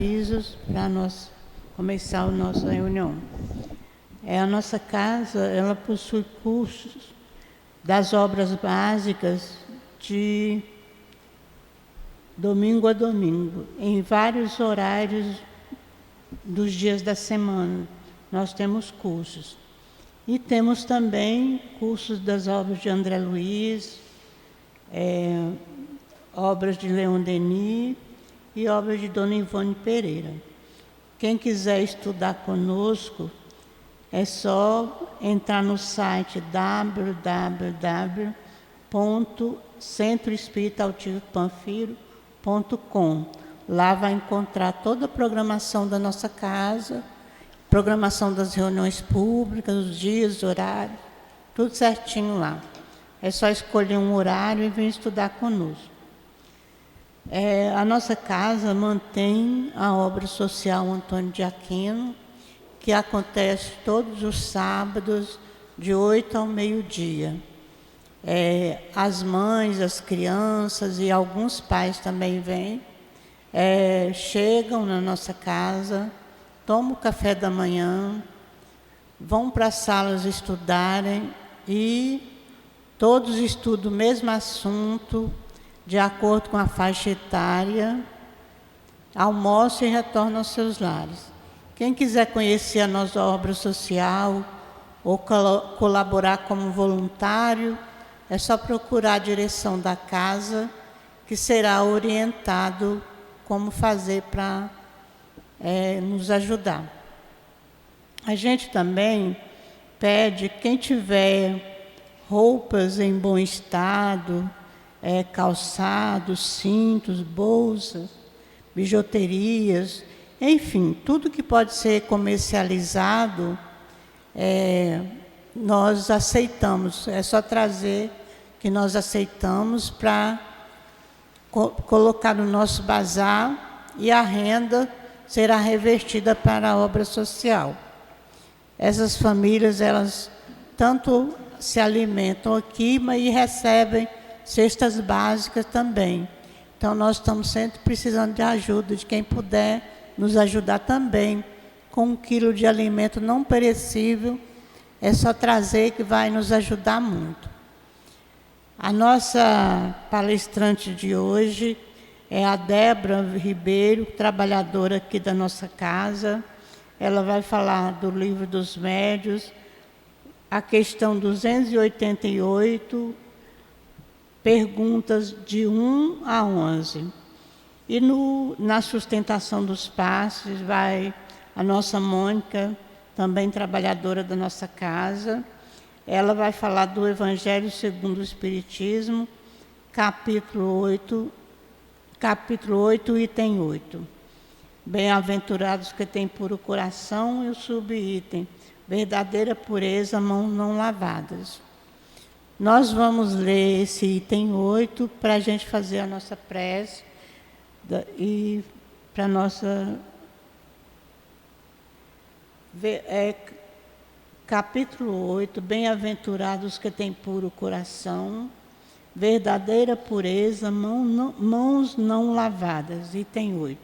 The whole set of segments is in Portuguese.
avisos para nós começar a nossa reunião. A nossa casa, ela possui cursos das obras básicas de domingo a domingo, em vários horários dos dias da semana. Nós temos cursos. E temos também cursos das obras de André Luiz, obras de Leon Denis e obras de Dona Ivone Pereira. Quem quiser estudar conosco, é só entrar no site www.centroespiritautivopanfiro.com. Lá vai encontrar toda a programação da nossa casa, programação das reuniões públicas, os dias, horários, tudo certinho lá. É só escolher um horário e vir estudar conosco. A nossa casa mantém a obra social Antônio de Aquino, que acontece todos os sábados, de 8 ao meio-dia. As mães, as crianças e alguns pais também vêm, chegam na nossa casa, tomam o café da manhã, vão para as salas estudarem e todos estudam o mesmo assunto, de acordo com a faixa etária, almoçam e retornam aos seus lares. Quem quiser conhecer a nossa obra social ou colaborar como voluntário, é só procurar a direção da casa, que será orientado como fazer para nos ajudar. A gente também pede, quem tiver roupas em bom estado, calçados, cintos, bolsas, bijuterias, enfim, tudo que pode ser comercializado, nós aceitamos. É só trazer que nós aceitamos para colocar no nosso bazar e a renda será revertida para a obra social. Essas famílias, elas tanto se alimentam aqui, mas recebem cestas básicas também. Então, nós estamos sempre precisando de ajuda, de quem puder nos ajudar também com 1 quilo de alimento não perecível. É só trazer que vai nos ajudar muito. A nossa palestrante de hoje é a Débora Ribeiro, trabalhadora aqui da nossa casa. Ela vai falar do Livro dos Médiuns, a questão 288, perguntas de 1 a 11. E na sustentação dos passes vai a nossa Mônica, também trabalhadora da nossa casa. Ela vai falar do Evangelho segundo o Espiritismo, capítulo 8, item 8. Bem-aventurados que têm puro coração, e o subitem, verdadeira pureza, mãos não lavadas. Nós vamos ler esse item 8 para a gente fazer a nossa prece e para a nossa... capítulo 8, bem-aventurados que têm puro coração, verdadeira pureza, mãos não lavadas, item 8.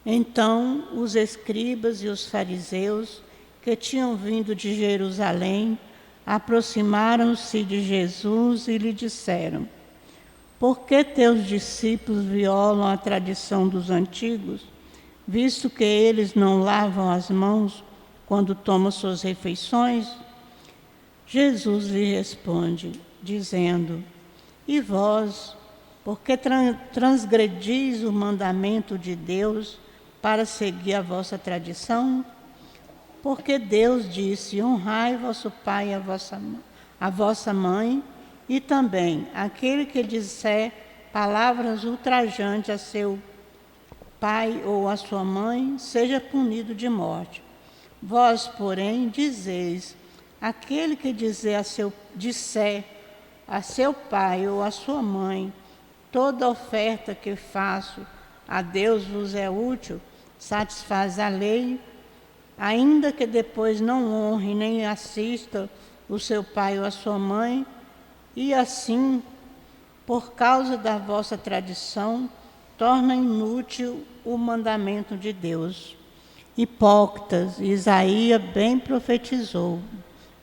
Então, os escribas e os fariseus que tinham vindo de Jerusalém aproximaram-se de Jesus e lhe disseram: por que teus discípulos violam a tradição dos antigos, visto que eles não lavam as mãos quando tomam suas refeições? Jesus lhe responde, dizendo: e vós, por que transgredis o mandamento de Deus para seguir a vossa tradição? Porque Deus disse: honrai vosso pai e a vossa mãe, e também aquele que disser palavras ultrajantes a seu pai ou a sua mãe, seja punido de morte. Vós, porém, dizeis: aquele que disser a seu pai ou a sua mãe, toda oferta que faço a Deus vos é útil, satisfaz a lei, ainda que depois não honre nem assista o seu pai ou a sua mãe, e assim, por causa da vossa tradição, torna inútil o mandamento de Deus. Hipócritas, Isaías bem profetizou,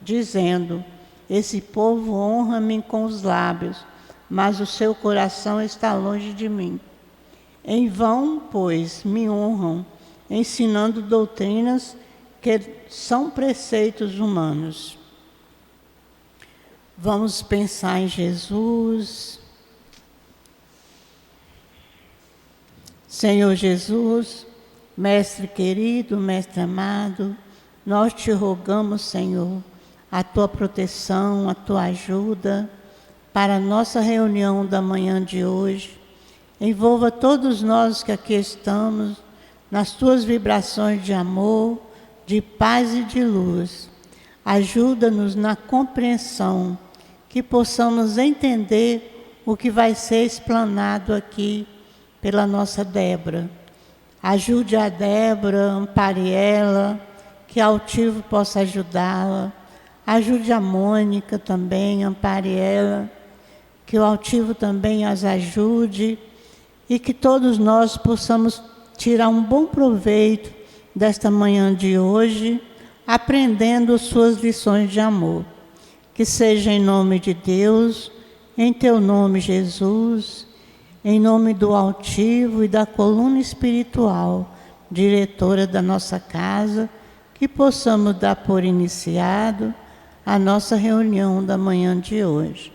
dizendo: esse povo honra-me com os lábios, mas o seu coração está longe de mim. Em vão, pois, me honram, ensinando doutrinas que são preceitos humanos. Vamos pensar em Jesus. Senhor Jesus, Mestre querido, Mestre amado, nós te rogamos, Senhor, a tua proteção, a tua ajuda para a nossa reunião da manhã de hoje. Envolva todos nós que aqui estamos nas tuas vibrações de amor, de paz e de luz. Ajuda-nos na compreensão, que possamos entender o que vai ser explanado aqui pela nossa Débora. Ajude a Débora, ampare ela, que a Altivo possa ajudá-la. Ajude a Mônica também, ampare ela, que o Altivo também as ajude e que todos nós possamos tirar um bom proveito desta manhã de hoje, aprendendo suas lições de amor. Que seja em nome de Deus, em teu nome, Jesus, em nome do Altivo e da coluna espiritual, diretora da nossa casa, que possamos dar por iniciado a nossa reunião da manhã de hoje.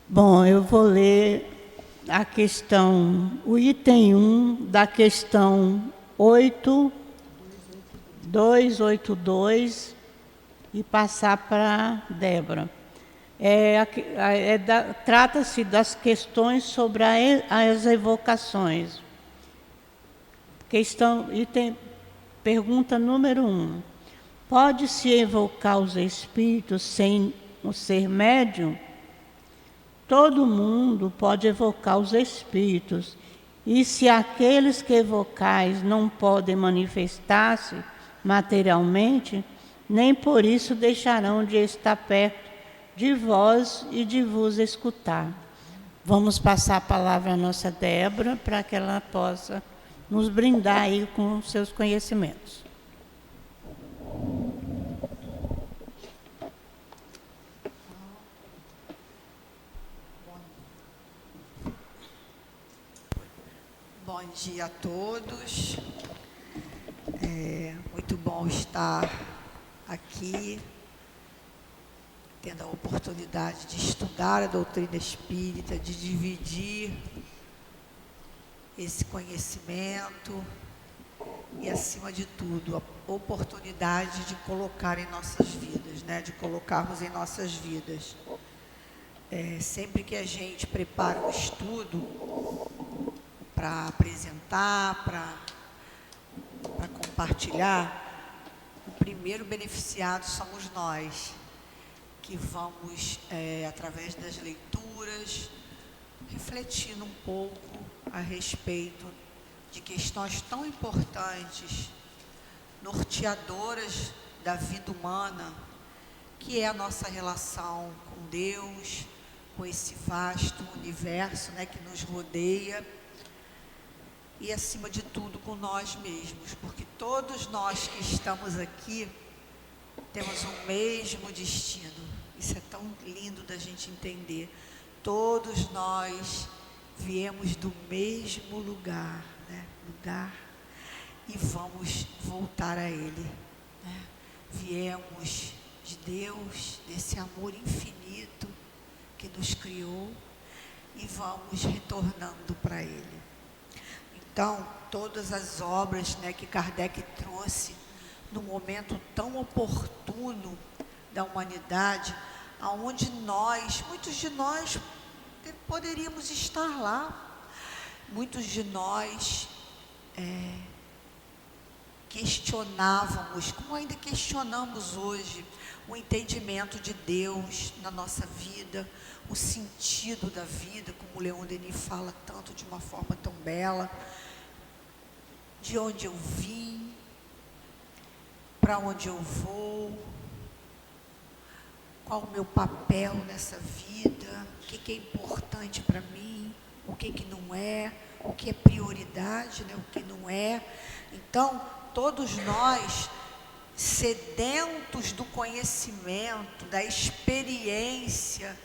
Bom, eu vou ler a questão, o item 1 da questão 282 e passar para Débora. Trata-se das questões sobre as evocações. Pergunta número 1. Pode-se evocar os espíritos sem o ser médium? Todo mundo pode evocar os espíritos, e se aqueles que evocais não podem manifestar-se materialmente, nem por isso deixarão de estar perto de vós e de vos escutar. Vamos passar a palavra à nossa Débora, para que ela possa nos brindar aí com seus conhecimentos. Bom dia a todos. Muito bom estar aqui, tendo a oportunidade de estudar a doutrina espírita, de dividir esse conhecimento e, acima de tudo, a oportunidade de colocar em nossas vidas, né? De colocarmos em nossas vidas. Sempre que a gente prepara um estudo para apresentar, para compartilhar, o primeiro beneficiado somos nós, que vamos, através das leituras, refletindo um pouco a respeito de questões tão importantes, norteadoras da vida humana, que é a nossa relação com Deus, com esse vasto universo, né, que nos rodeia, e, acima de tudo, com nós mesmos, porque todos nós que estamos aqui temos o mesmo destino. Isso é tão lindo da gente entender. Todos nós viemos do mesmo lugar, né? E vamos voltar a Ele, né? Viemos de Deus, desse amor infinito que nos criou, e vamos retornando para Ele. Então, todas as obras, né, que Kardec trouxe no momento tão oportuno da humanidade, aonde muitos de nós poderíamos estar lá, muitos de nós questionávamos, como ainda questionamos hoje, o entendimento de Deus na nossa vida, o sentido da vida, como o Leon Denis fala tanto, de uma forma tão bela. De onde eu vim, para onde eu vou, qual o meu papel nessa vida, o que é importante para mim, o que não é, o que é prioridade, né, o que não é. Então, todos nós, sedentos do conhecimento, da experiência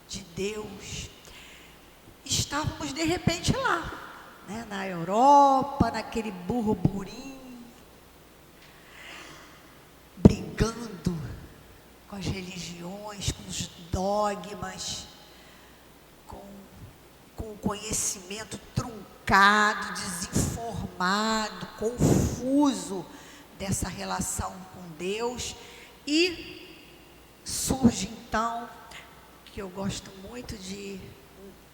de Deus, estávamos de repente lá, né, na Europa, naquele burburinho, brigando com as religiões, com os dogmas, com o conhecimento truncado, desinformado, confuso dessa relação com Deus. E surge então, que eu gosto muito de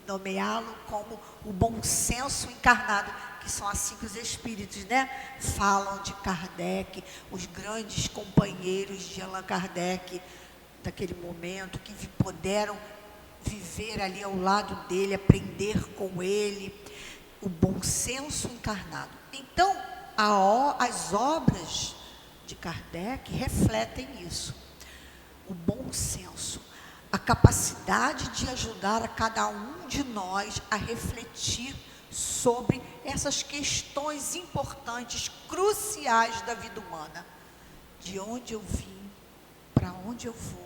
nomeá-lo como o bom senso encarnado, que são assim que os espíritos, né, falam de Kardec, os grandes companheiros de Allan Kardec daquele momento, que puderam viver ali ao lado dele, aprender com ele, o bom senso encarnado. Então, as obras de Kardec refletem isso, o bom senso, a capacidade de ajudar a cada um de nós a refletir sobre essas questões importantes, cruciais da vida humana. De onde eu vim, para onde eu vou,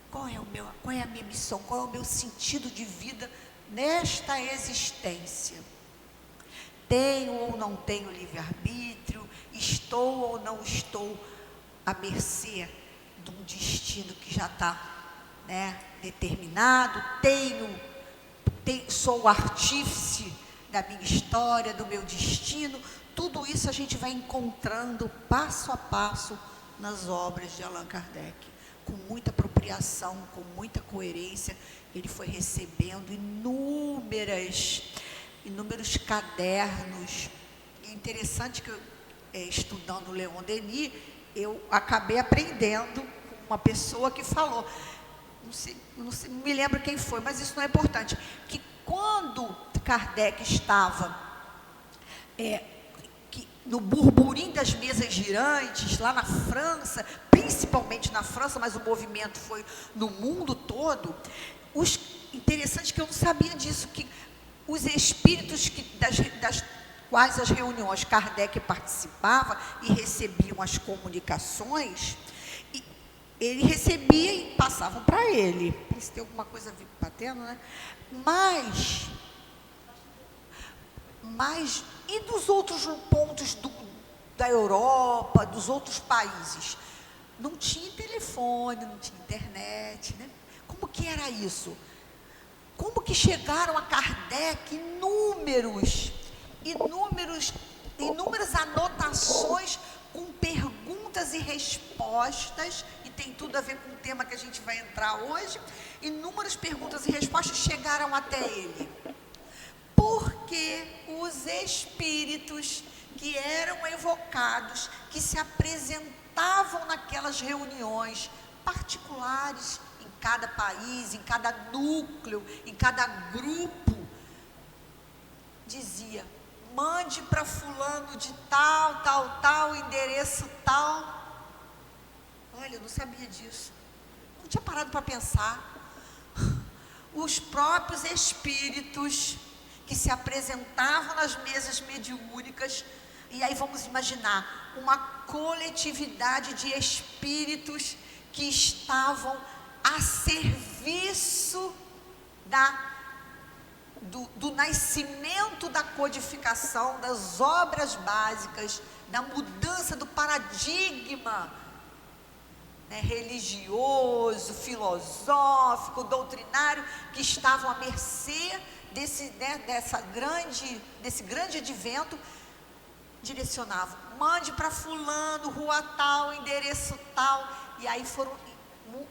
qual é a minha missão, qual é o meu sentido de vida nesta existência. Tenho ou não tenho livre-arbítrio, estou ou não estou à mercê de um destino que já está, né, determinado, sou o artífice da minha história, do meu destino. Tudo isso a gente vai encontrando passo a passo nas obras de Allan Kardec, com muita apropriação, com muita coerência. Ele foi recebendo inúmeros cadernos. É interessante que estudando Leon Denis, eu acabei aprendendo com uma pessoa que falou, não me lembro quem foi, mas isso não é importante, que quando Kardec estava no burburinho das mesas girantes, lá na França, principalmente na França, mas o movimento foi no mundo todo, interessante que eu não sabia disso, que os espíritos das quais as reuniões Kardec participava e recebiam as comunicações, ele recebia e passavam para ele. Se tem alguma coisa batendo, né? Mas e dos outros pontos da Europa, dos outros países? Não tinha telefone, não tinha internet, né? Como que era isso? Como que chegaram a Kardec inúmeras anotações com perguntas e respostas, e tem tudo a ver com o tema que a gente vai entrar hoje. Inúmeras perguntas e respostas chegaram até ele. Porque os espíritos que eram evocados, que se apresentavam naquelas reuniões particulares, em cada país, em cada núcleo, em cada grupo, dizia: mande para fulano de tal, endereço tal. Olha, eu não sabia disso, não tinha parado para pensar. Os próprios espíritos que se apresentavam nas mesas mediúnicas, e aí vamos imaginar uma coletividade de espíritos que estavam a serviço do nascimento da codificação, das obras básicas, da mudança do paradigma, né, religioso, filosófico, doutrinário, que estavam à mercê desse grande advento. Direcionavam: mande para fulano, rua tal, endereço tal. E aí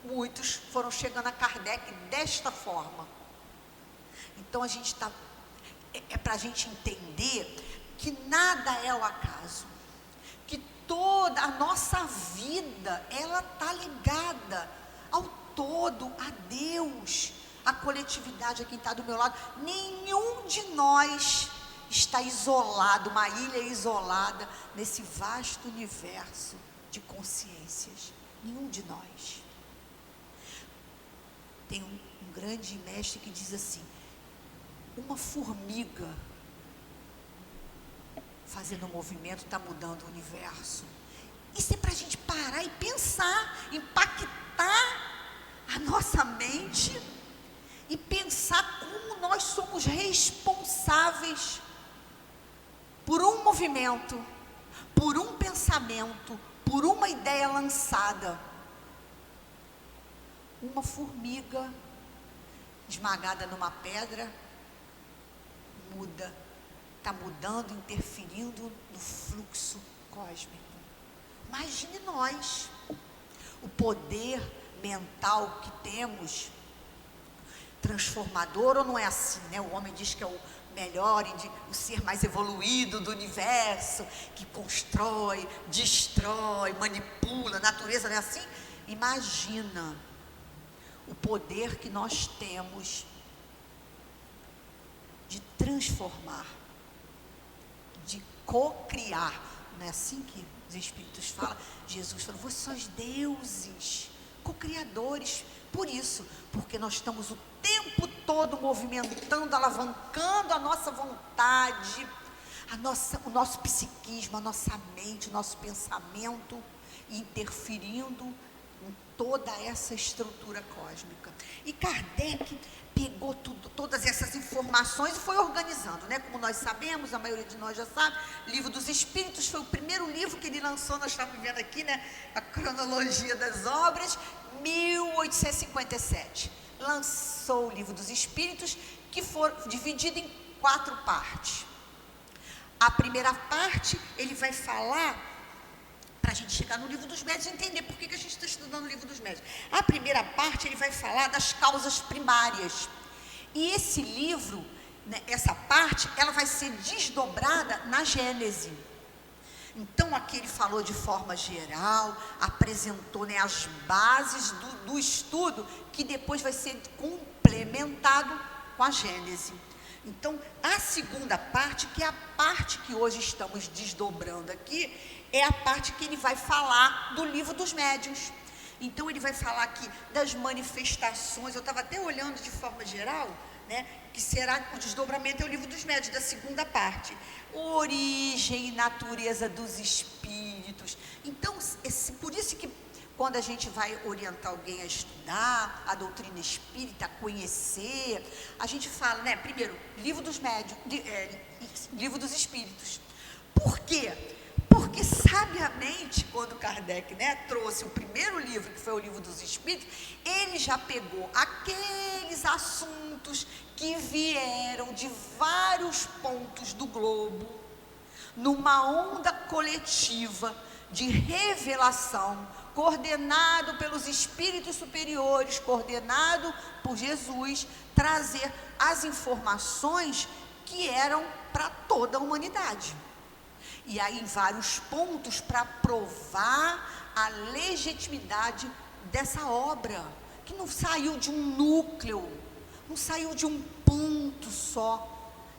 muitos foram chegando a Kardec desta forma. Então é para a gente entender que nada é ao acaso, que toda a nossa vida, ela está ligada ao todo, a Deus, a coletividade, a quem está do meu lado. Nenhum de nós está isolado, uma ilha isolada nesse vasto universo de consciências. Nenhum de nós. Tem um grande mestre que diz assim: uma formiga fazendo um movimento está mudando o universo. Isso é para a gente parar e pensar, impactar a nossa mente e pensar como nós somos responsáveis por um movimento, por um pensamento, por uma ideia lançada. Uma formiga esmagada numa pedra muda, está mudando, interferindo no fluxo cósmico. Imagine nós, o poder mental que temos, transformador, ou não é assim, né? O homem diz que é o melhor, o ser mais evoluído do universo, que constrói, destrói, manipula, a natureza não é assim? Imagina o poder que nós temos de transformar, de co-criar. Não é assim que os Espíritos falam? Jesus falou: vocês sois deuses, co-criadores. Por isso, porque nós estamos o tempo todo movimentando, alavancando a nossa vontade, o nosso psiquismo, a nossa mente, o nosso pensamento, interferindo em toda essa estrutura cósmica. E Kardec pegou todas essas informações e foi organizando, né? Como nós sabemos, a maioria de nós já sabe, Livro dos Espíritos foi o primeiro livro que ele lançou. Nós estamos vendo aqui, né, a cronologia das obras. 1857 lançou o Livro dos Espíritos, que foi dividido em 4 partes. A primeira parte, ele vai falar, para a gente chegar no Livro dos Médiuns e entender por que a gente está estudando o Livro dos Médiuns. A primeira parte, ele vai falar das causas primárias. E esse livro, né, essa parte, ela vai ser desdobrada na Gênese. Então, aqui ele falou de forma geral, apresentou, né, as bases do estudo, que depois vai ser complementado com a Gênese. Então, a segunda parte, que é a parte que hoje estamos desdobrando aqui, é a parte que ele vai falar do Livro dos Médiuns. Então, ele vai falar aqui das manifestações. Eu estava até olhando de forma geral, né, que será o desdobramento é o Livro dos Médiuns, da segunda parte. Origem e natureza dos espíritos. Então, por isso que quando a gente vai orientar alguém a estudar a doutrina espírita, a conhecer, a gente fala, né, primeiro, Livro dos Médiuns, Livro dos Espíritos. Por quê? Porque sabiamente, quando Kardec, né, trouxe o primeiro livro, que foi o Livro dos Espíritos, ele já pegou aqueles assuntos que vieram de vários pontos do globo, numa onda coletiva de revelação, coordenado pelos espíritos superiores, coordenado por Jesus, trazer as informações que eram para toda a humanidade. E aí, em vários pontos, para provar a legitimidade dessa obra, que não saiu de um núcleo, não saiu de um ponto só,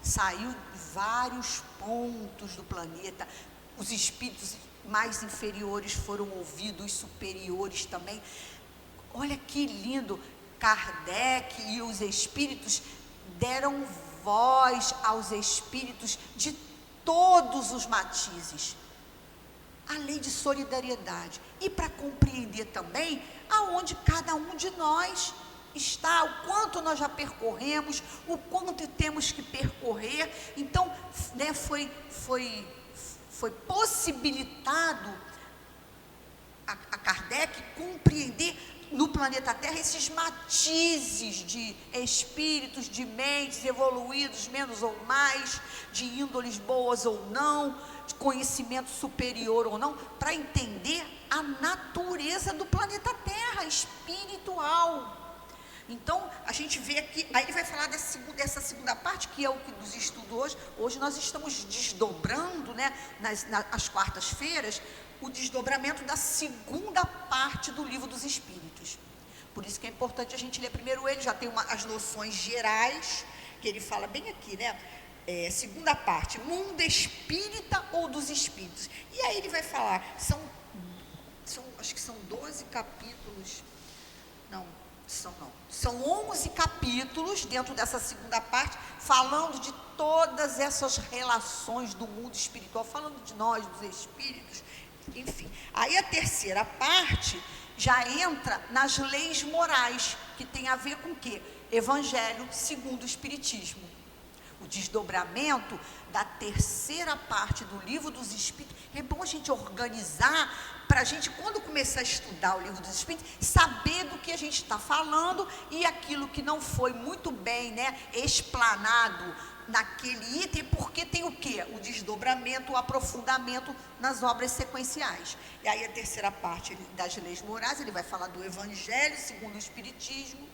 saiu de vários pontos do planeta. Os espíritos mais inferiores foram ouvidos, os superiores também. Olha que lindo, Kardec e os espíritos deram voz aos espíritos de todos os matizes, a lei de solidariedade, e para compreender também aonde cada um de nós está, o quanto nós já percorremos, o quanto temos que percorrer. Então, né, foi possibilitado a Kardec compreender no planeta Terra esses matizes de espíritos, de mentes evoluídos, menos ou mais, de índoles boas ou não, de conhecimento superior ou não, para entender a natureza do planeta Terra, espiritual. Então, a gente vê aqui, aí ele vai falar dessa segunda parte, que é o que nos estuda hoje. Hoje nós estamos desdobrando, né, nas quartas-feiras, o desdobramento da segunda parte do Livro dos Espíritos. Por isso que é importante a gente ler primeiro ele, já tem as noções gerais, que ele fala bem aqui, né? Segunda parte, mundo espírita ou dos espíritos. E aí ele vai falar, acho que são 12 capítulos, são 11 capítulos dentro dessa segunda parte, falando de todas essas relações do mundo espiritual, falando de nós, dos espíritos, enfim. Aí a terceira parte já entra nas leis morais, que tem a ver com o quê? Evangelho segundo o Espiritismo. O desdobramento da terceira parte do Livro dos Espíritos. É bom a gente organizar para a gente, quando começar a estudar o Livro dos Espíritos, saber do que a gente está falando e aquilo que não foi muito bem, né, explanado naquele item, porque tem o quê? O desdobramento, o aprofundamento nas obras sequenciais. E aí a terceira parte das leis morais, ele vai falar do Evangelho segundo o Espiritismo,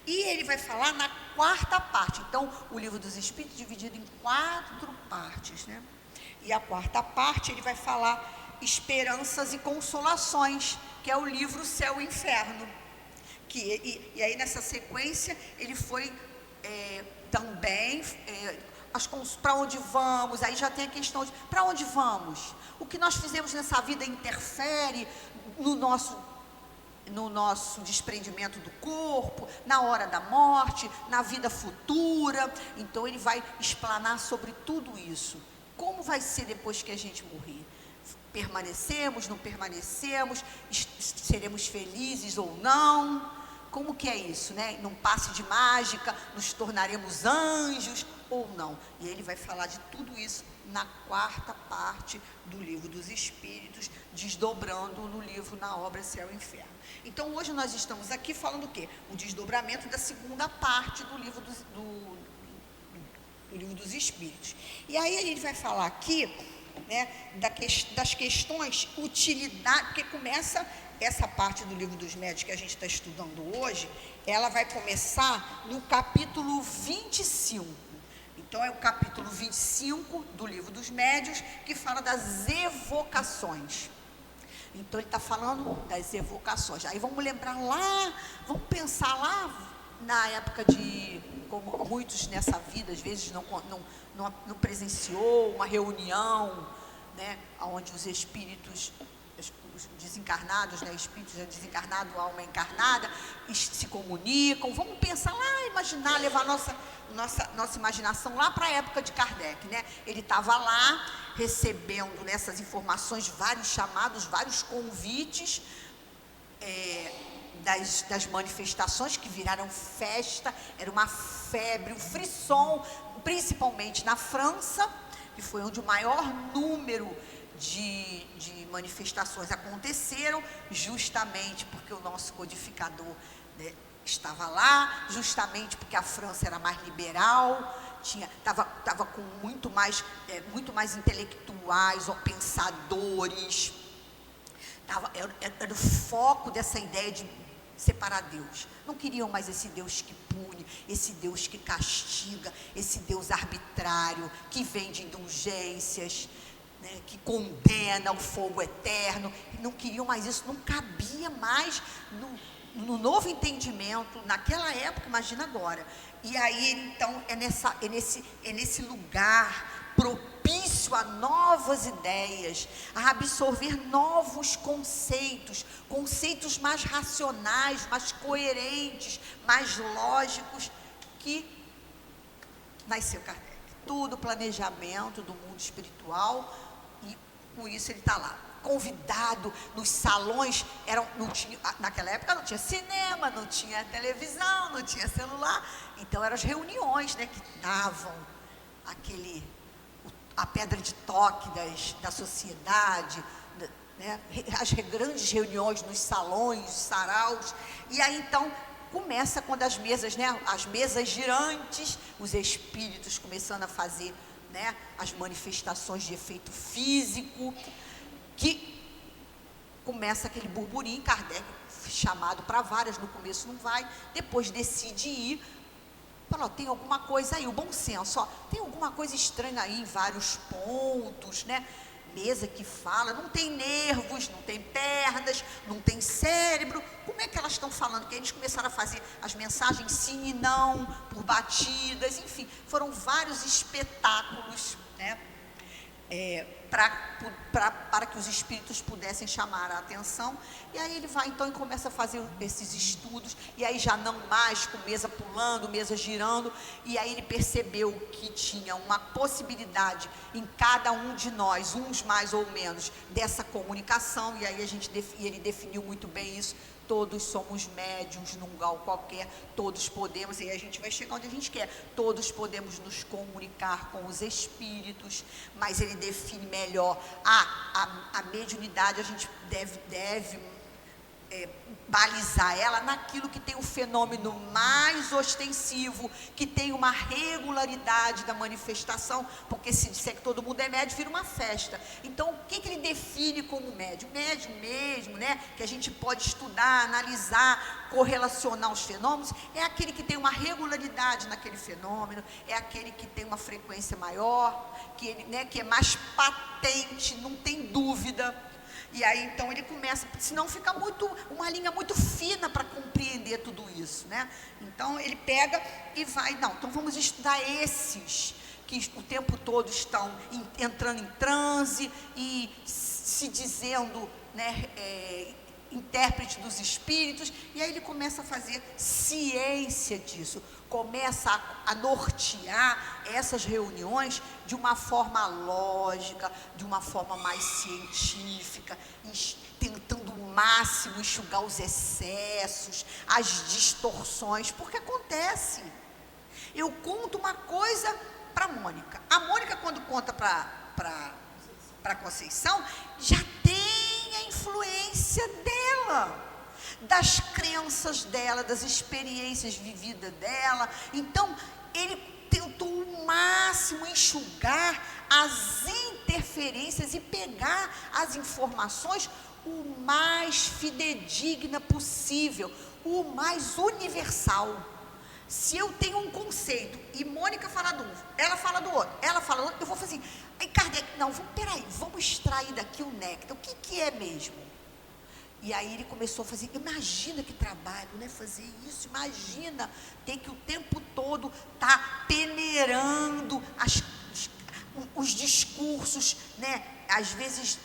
e ele vai falar na quarta parte. Então, o Livro dos Espíritos é dividido em 4 partes, né? E a quarta parte, ele vai falar Esperanças e Consolações, que é o livro Céu e Inferno. E aí, nessa sequência, ele foi também para onde vamos. Aí já tem a questão de para onde vamos. O que nós fizemos nessa vida interfere no nosso desprendimento do corpo, na hora da morte, na vida futura. Então ele vai explanar sobre tudo isso. Como vai ser depois que a gente morrer? Permanecemos, não permanecemos? Seremos felizes ou não? Como que é isso, né? Num passe de mágica, nos tornaremos anjos ou não? E ele vai falar de tudo isso na quarta parte do Livro dos Espíritos, desdobrando no livro, na obra Céu e Inferno. Então, hoje nós estamos aqui falando o quê? O desdobramento da segunda parte do Livro do Livro dos Espíritos. E aí a gente vai falar aqui, né, das questões utilidade, porque começa essa parte do Livro dos Médios que a gente está estudando hoje, ela vai começar no capítulo 25. Então, é o capítulo 25 do Livro dos Médios, que fala das evocações. Então, ele está falando das evocações. Aí vamos lembrar lá, vamos pensar lá na época de, como muitos nessa vida, às vezes não presenciou uma reunião, né, onde os espíritos, os desencarnados, né, espíritos já desencarnados, alma encarnada, se comunicam. Vamos pensar lá, imaginar, levar nossa imaginação lá para a época de Kardec, né? Ele estava lá recebendo nessas informações vários chamados, vários convites das manifestações que viraram festa. Era uma febre, um frisson, principalmente na França, que foi onde o maior número de manifestações aconteceram, justamente porque o nosso codificador, né, estava lá, justamente porque a França era mais liberal, estava com muito mais intelectuais ou pensadores, era o foco dessa ideia de separar Deus. Não queriam mais esse Deus que pune, esse Deus que castiga, esse Deus arbitrário, que vem de indulgências, né, que condena o fogo eterno. Não queriam mais isso, não cabia mais no novo entendimento, naquela época, imagina agora. E aí, então, é nesse lugar propício a novas ideias, a absorver novos conceitos mais racionais, mais coerentes, mais lógicos, que nasceu Kardec. Tudo planejamento do mundo espiritual, e com isso ele está lá, convidado nos salões. Naquela época não tinha cinema, não tinha televisão, não tinha celular, então eram as reuniões, né, que davam a pedra de toque da sociedade, né, as grandes reuniões nos salões, saraus. E aí então começa quando as mesas, né, as mesas girantes, os espíritos começando a fazer, né, as manifestações de efeito físico, que começa aquele burburinho. Kardec, chamado para várias, no começo não vai, depois decide ir, fala, tem alguma coisa aí, o bom senso, tem alguma coisa estranha aí em vários pontos, né? Mesa que fala, não tem nervos, não tem pernas, não tem cérebro, como é que elas estão falando? Que eles começaram a fazer as mensagens sim e não, por batidas, enfim, foram vários espetáculos, né, para que os espíritos pudessem chamar a atenção. E aí ele vai então e começa a fazer esses estudos, e aí já não mais com mesa pulando, mesa girando, e aí ele percebeu que tinha uma possibilidade em cada um de nós, uns mais ou menos, dessa comunicação, e aí ele definiu muito bem isso. Todos somos médiuns num lugar qualquer, todos podemos, e a gente vai chegar onde a gente quer, todos podemos nos comunicar com os espíritos, mas ele define melhor a mediunidade. A gente deve balizar ela naquilo que tem um fenômeno mais ostensivo, que tem uma regularidade da manifestação, porque se disser que todo mundo é médium, vira uma festa. Então, o que ele define como médium? Médium mesmo, né, que a gente pode estudar, analisar, correlacionar os fenômenos, é aquele que tem uma regularidade naquele fenômeno, é aquele que tem uma frequência maior, que é mais patente, não tem dúvida. E aí então ele começa, senão fica uma linha muito fina para compreender tudo isso, né? Então ele pega e vai, não, então vamos estudar esses que o tempo todo estão entrando em transe e se dizendo, né, intérprete dos espíritos. E aí ele começa a fazer ciência disso, começa a nortear essas reuniões de uma forma lógica, de uma forma mais científica, tentando o máximo enxugar os excessos, as distorções, porque acontece. Eu conto uma coisa para a Mônica, quando conta para Conceição, já tem a influência dela, das crenças dela, das experiências vividas dela. Então ele tentou o máximo enxugar as interferências e pegar as informações o mais fidedigna possível, o mais universal. Se eu tenho um conceito e Mônica fala de um, ela fala do outro, eu vou fazer assim, aí Kardec, não, vamos extrair daqui o néctar, o que é mesmo? E aí ele começou a fazer, imagina que trabalho, né, fazer isso, imagina, tem que o tempo todo estar peneirando os discursos, né, às vezes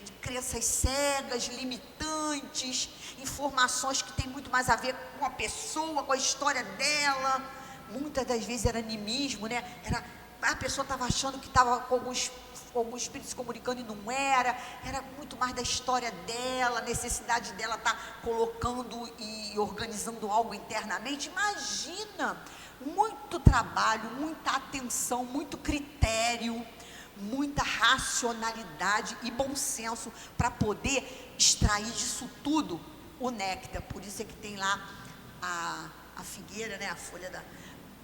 de crenças cegas, limitantes, informações que tem muito mais a ver com a pessoa, com a história dela. Muitas das vezes era animismo, né, a pessoa estava achando que estava com algum espírito se comunicando e não era muito mais da história dela, a necessidade dela estar colocando e organizando algo internamente. Imagina, muito trabalho, muita atenção, muito critério, muita racionalidade e bom senso para poder extrair disso tudo o néctar. Por isso é que tem lá a figueira, né, a folha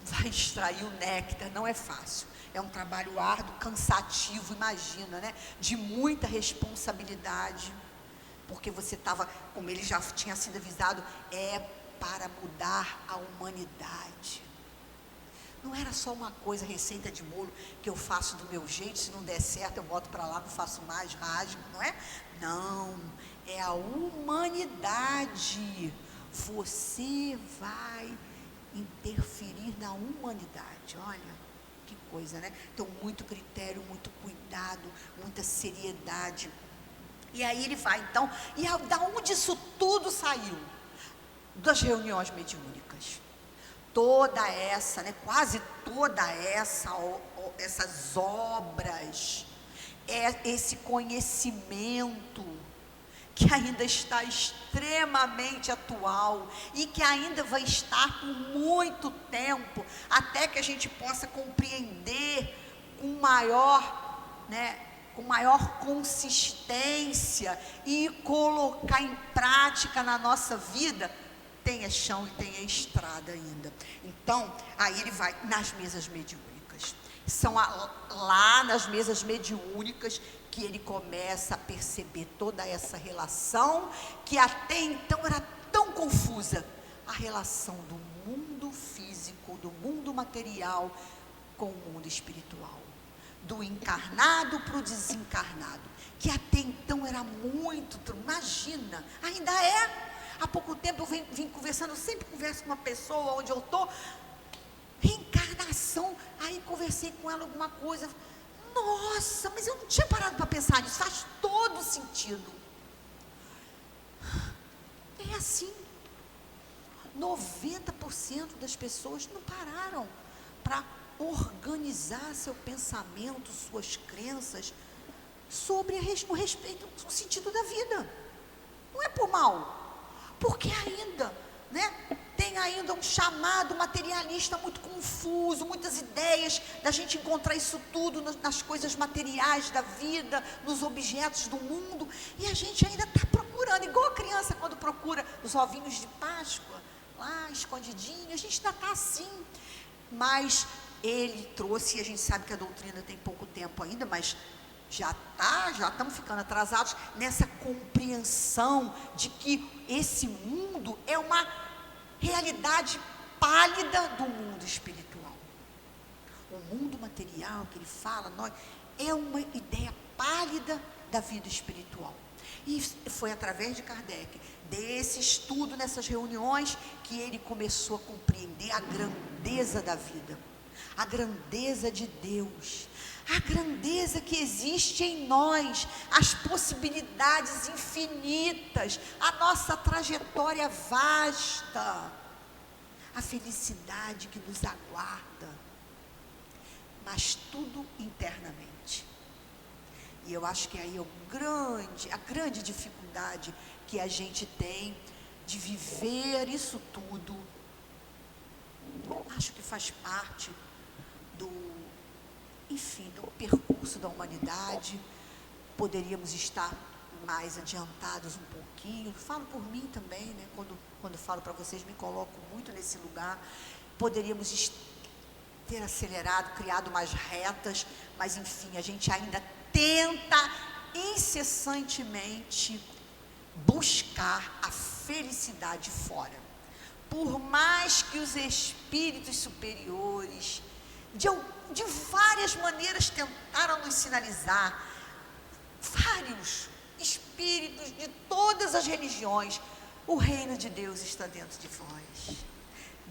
vai extrair o néctar, não é fácil. É um trabalho árduo, cansativo, imagina, né? De muita responsabilidade, porque você estava, como ele já tinha sido avisado, para mudar a humanidade. Não era só uma coisa, receita de bolo, que eu faço do meu jeito, se não der certo eu boto para lá, não faço mais, rasgo, não é? Não, é a humanidade. Você vai interferir na humanidade, olha. Que coisa, né? Então, muito critério, muito cuidado, muita seriedade. E aí ele vai, então, e da onde isso tudo saiu? Das reuniões mediúnicas. Toda essa, né? Quase toda essas obras, esse conhecimento que ainda está extremamente atual e que ainda vai estar por muito tempo, até que a gente possa compreender com maior consistência e colocar em prática na nossa vida. Tem chão e tem estrada ainda. Então, aí ele vai nas mesas mediúnicas. São lá nas mesas mediúnicas que ele começa a perceber toda essa relação que até então era tão confusa, a relação do mundo físico, do mundo material com o mundo espiritual, do encarnado para o desencarnado, que até então era muito, imagina, ainda é. Há pouco tempo eu vim conversando, eu sempre converso com uma pessoa onde eu estou, reencarnação, aí conversei com ela alguma coisa, Nossa, mas eu não tinha parado para pensar nisso, faz todo sentido. É assim, 90% das pessoas não pararam para organizar seu pensamento, suas crenças, sobre o respeito, o sentido da vida. Não é por mal, porque ainda, tem ainda um chamado materialista muito confuso, muitas ideias da gente encontrar isso tudo nas coisas materiais da vida, nos objetos do mundo, e a gente ainda está procurando, igual a criança quando procura os ovinhos de Páscoa, lá escondidinho, a gente ainda está assim. Mas ele trouxe, e a gente sabe que a doutrina tem pouco tempo ainda, mas já estamos ficando atrasados nessa compreensão de que esse mundo é uma realidade pálida do mundo espiritual. O mundo material que ele fala, é uma ideia pálida da vida espiritual. E foi através de Kardec, desse estudo, nessas reuniões, que ele começou a compreender a grandeza da vida, a grandeza de Deus, a grandeza que existe em nós, as possibilidades infinitas, a nossa trajetória vasta, a felicidade que nos aguarda, mas tudo internamente. E eu acho que aí é a grande dificuldade que a gente tem de viver isso tudo. Acho que faz parte do percurso da humanidade. Poderíamos estar mais adiantados um pouquinho. Falo por mim também, quando falo para vocês, me coloco muito nesse lugar. Poderíamos ter acelerado, criado mais retas, mas enfim, a gente ainda tenta incessantemente buscar a felicidade fora. Por mais que os espíritos superiores, de várias maneiras, tentaram nos sinalizar, vários espíritos de todas as religiões, o reino de Deus está dentro de vós.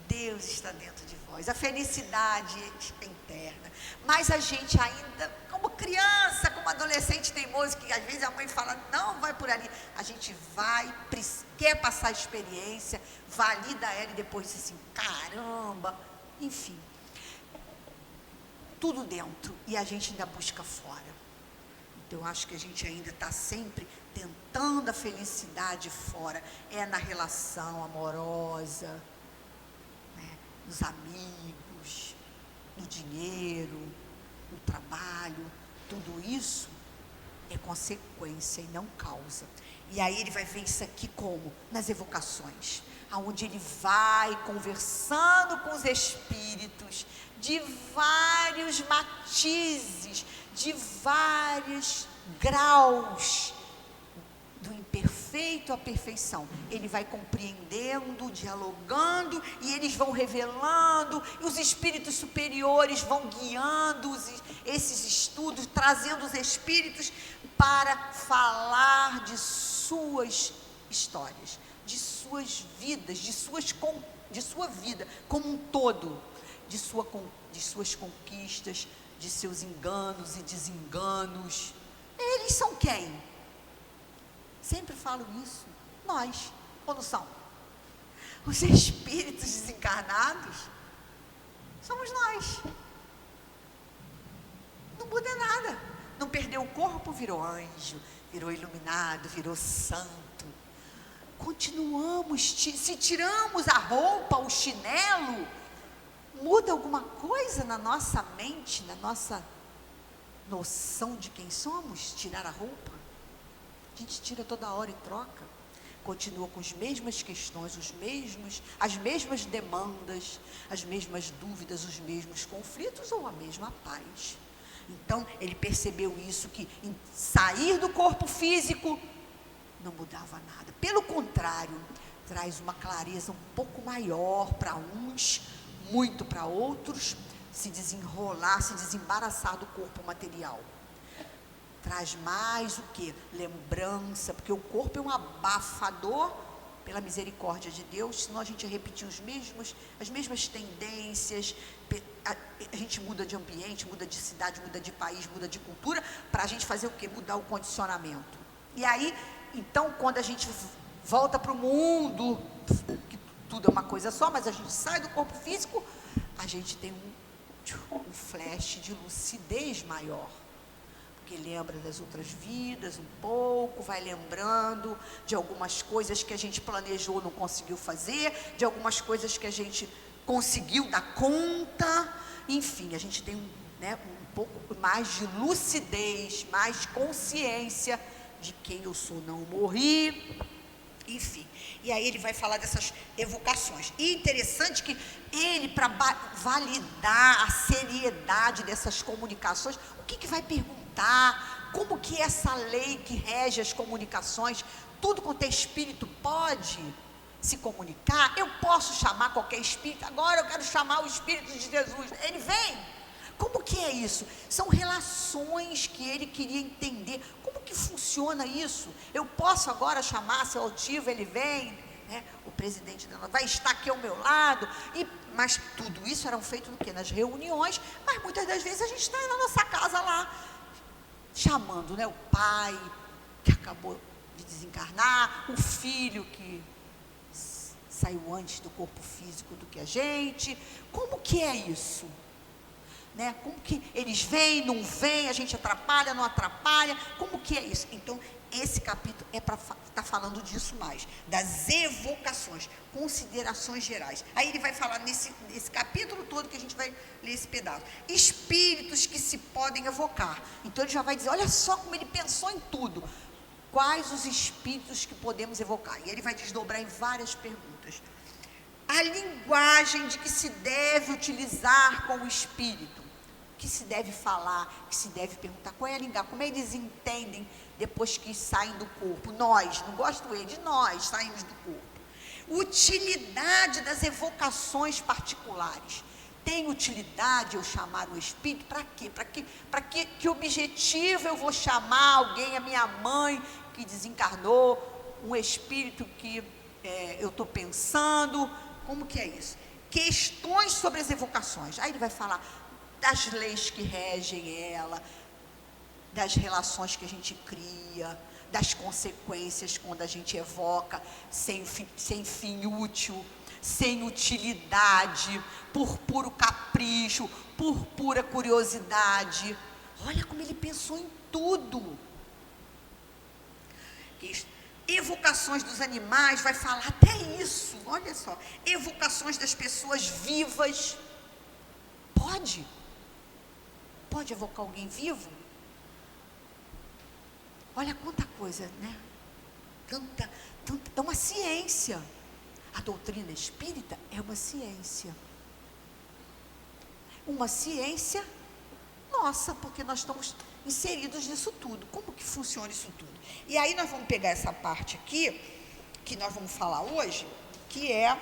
Deus está dentro de vós, a felicidade é interna, mas a gente ainda, como criança, como adolescente teimoso, que às vezes a mãe fala, não vai por ali, a gente quer passar a experiência, valida ela e depois diz assim, caramba, enfim, tudo dentro, e a gente ainda busca fora. Então eu acho que a gente ainda está sempre tentando a felicidade fora, na relação amorosa, nos amigos, no dinheiro, no trabalho. Tudo isso é consequência e não causa. E aí ele vai ver isso aqui como? Nas evocações, aonde ele vai conversando com os espíritos de vários matizes, de vários graus, do imperfeito à perfeição. Ele vai compreendendo, dialogando, e eles vão revelando, e os espíritos superiores vão guiando esses estudos, trazendo os espíritos para falar de suas histórias, de suas vidas, de sua vida como um todo, de suas conquistas, de seus enganos e desenganos. Eles são quem? Sempre falo isso, nós, ou não são? Os espíritos desencarnados somos nós. Não muda nada. Não perdeu o corpo, virou anjo, virou iluminado, virou santo. Continuamos, se tiramos a roupa, o chinelo, muda alguma coisa na nossa mente, na nossa noção de quem somos? Tirar a roupa? A gente tira toda hora e troca, continua com as mesmas questões, as mesmas demandas, as mesmas dúvidas, os mesmos conflitos ou a mesma paz. Então, ele percebeu isso, que em sair do corpo físico não mudava nada. Pelo contrário, traz uma clareza um pouco maior para uns, muito para outros, se desenrolar, se desembaraçar do corpo material. Traz mais o quê? Lembrança, porque o corpo é um abafador pela misericórdia de Deus, senão a gente repetir as mesmas tendências, a gente muda de ambiente, muda de cidade, muda de país, muda de cultura, para a gente fazer o quê? Mudar o condicionamento. E aí, então, quando a gente volta para o mundo, que tudo é uma coisa só, mas a gente sai do corpo físico, a gente tem um flash de lucidez maior, porque lembra das outras vidas um pouco, vai lembrando de algumas coisas que a gente planejou, não conseguiu fazer, de algumas coisas que a gente conseguiu dar conta, enfim, a gente tem um pouco mais de lucidez, mais consciência de quem eu sou, não morri, enfim. E aí ele vai falar dessas evocações. E interessante que ele, para validar a seriedade dessas comunicações, o que vai perguntar? Como que essa lei que rege as comunicações, tudo quanto é espírito pode se comunicar? Eu posso chamar qualquer espírito, agora eu quero chamar o Espírito de Jesus, ele vem. Como que é isso? São relações que ele queria entender. Como que funciona isso? Eu posso agora chamar, se eu altivo, ele vem, o presidente vai estar aqui ao meu lado, mas tudo isso era feito no quê? Nas reuniões, mas muitas das vezes a gente está na nossa casa lá, chamando, o pai que acabou de desencarnar, o filho que saiu antes do corpo físico do que a gente. Como que é isso? Como que eles vêm, não vêm, a gente atrapalha, não atrapalha, como que é isso? Então, esse capítulo é para estar falando disso mais, das evocações, considerações gerais. Aí ele vai falar nesse capítulo todo que a gente vai ler esse pedaço. Espíritos que se podem evocar. Então, ele já vai dizer, olha só como ele pensou em tudo. Quais os espíritos que podemos evocar? E ele vai desdobrar em várias perguntas. A linguagem de que se deve utilizar com o espírito. Que se deve falar, que se deve perguntar, qual é a linguagem, como eles entendem depois que saem do corpo, nós, não gosto de nós, saímos do corpo. Utilidade das evocações particulares, tem utilidade eu chamar o espírito, para quê? Para que objetivo eu vou chamar alguém, a minha mãe que desencarnou, um espírito que eu estou pensando, como que é isso? Questões sobre as evocações, aí ele vai falar das leis que regem ela, das relações que a gente cria, das consequências quando a gente evoca sem fim útil, sem utilidade, por puro capricho, por pura curiosidade. Olha como ele pensou em tudo. Evocações dos animais, vai falar até isso, olha só. Evocações das pessoas vivas. Pode evocar alguém vivo? Olha quanta coisa, Tanta, é uma ciência. A doutrina espírita é uma ciência. Uma ciência nossa, porque nós estamos inseridos nisso tudo. Como que funciona isso tudo? E aí nós vamos pegar essa parte aqui, que nós vamos falar hoje, que é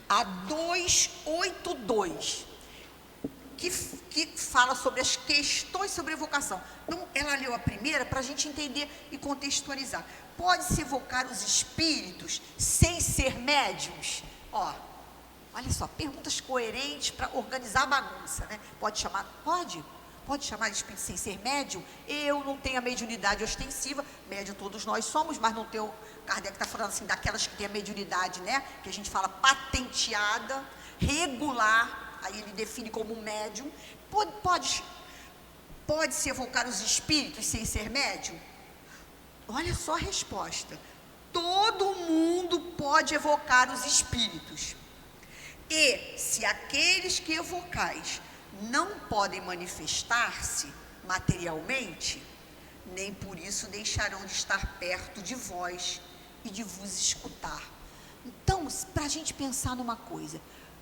a 282. Que fala sobre as questões sobre evocação. Então, ela leu a primeira para a gente entender e contextualizar. Pode-se evocar os espíritos sem ser médiums? Olha só, perguntas coerentes para organizar a bagunça, Pode chamar de espírito sem ser médium? Eu não tenho a mediunidade ostensiva, médium todos nós somos, mas não tenho, Kardec está falando assim, daquelas que têm a mediunidade, que a gente fala patenteada, regular, aí ele define como médium. Pode-se evocar os espíritos sem ser médium? Olha só a resposta. Todo mundo pode evocar os espíritos. E se aqueles que evocais não podem manifestar-se materialmente, nem por isso deixarão de estar perto de vós e de vos escutar. Então, para a gente pensar numa coisa,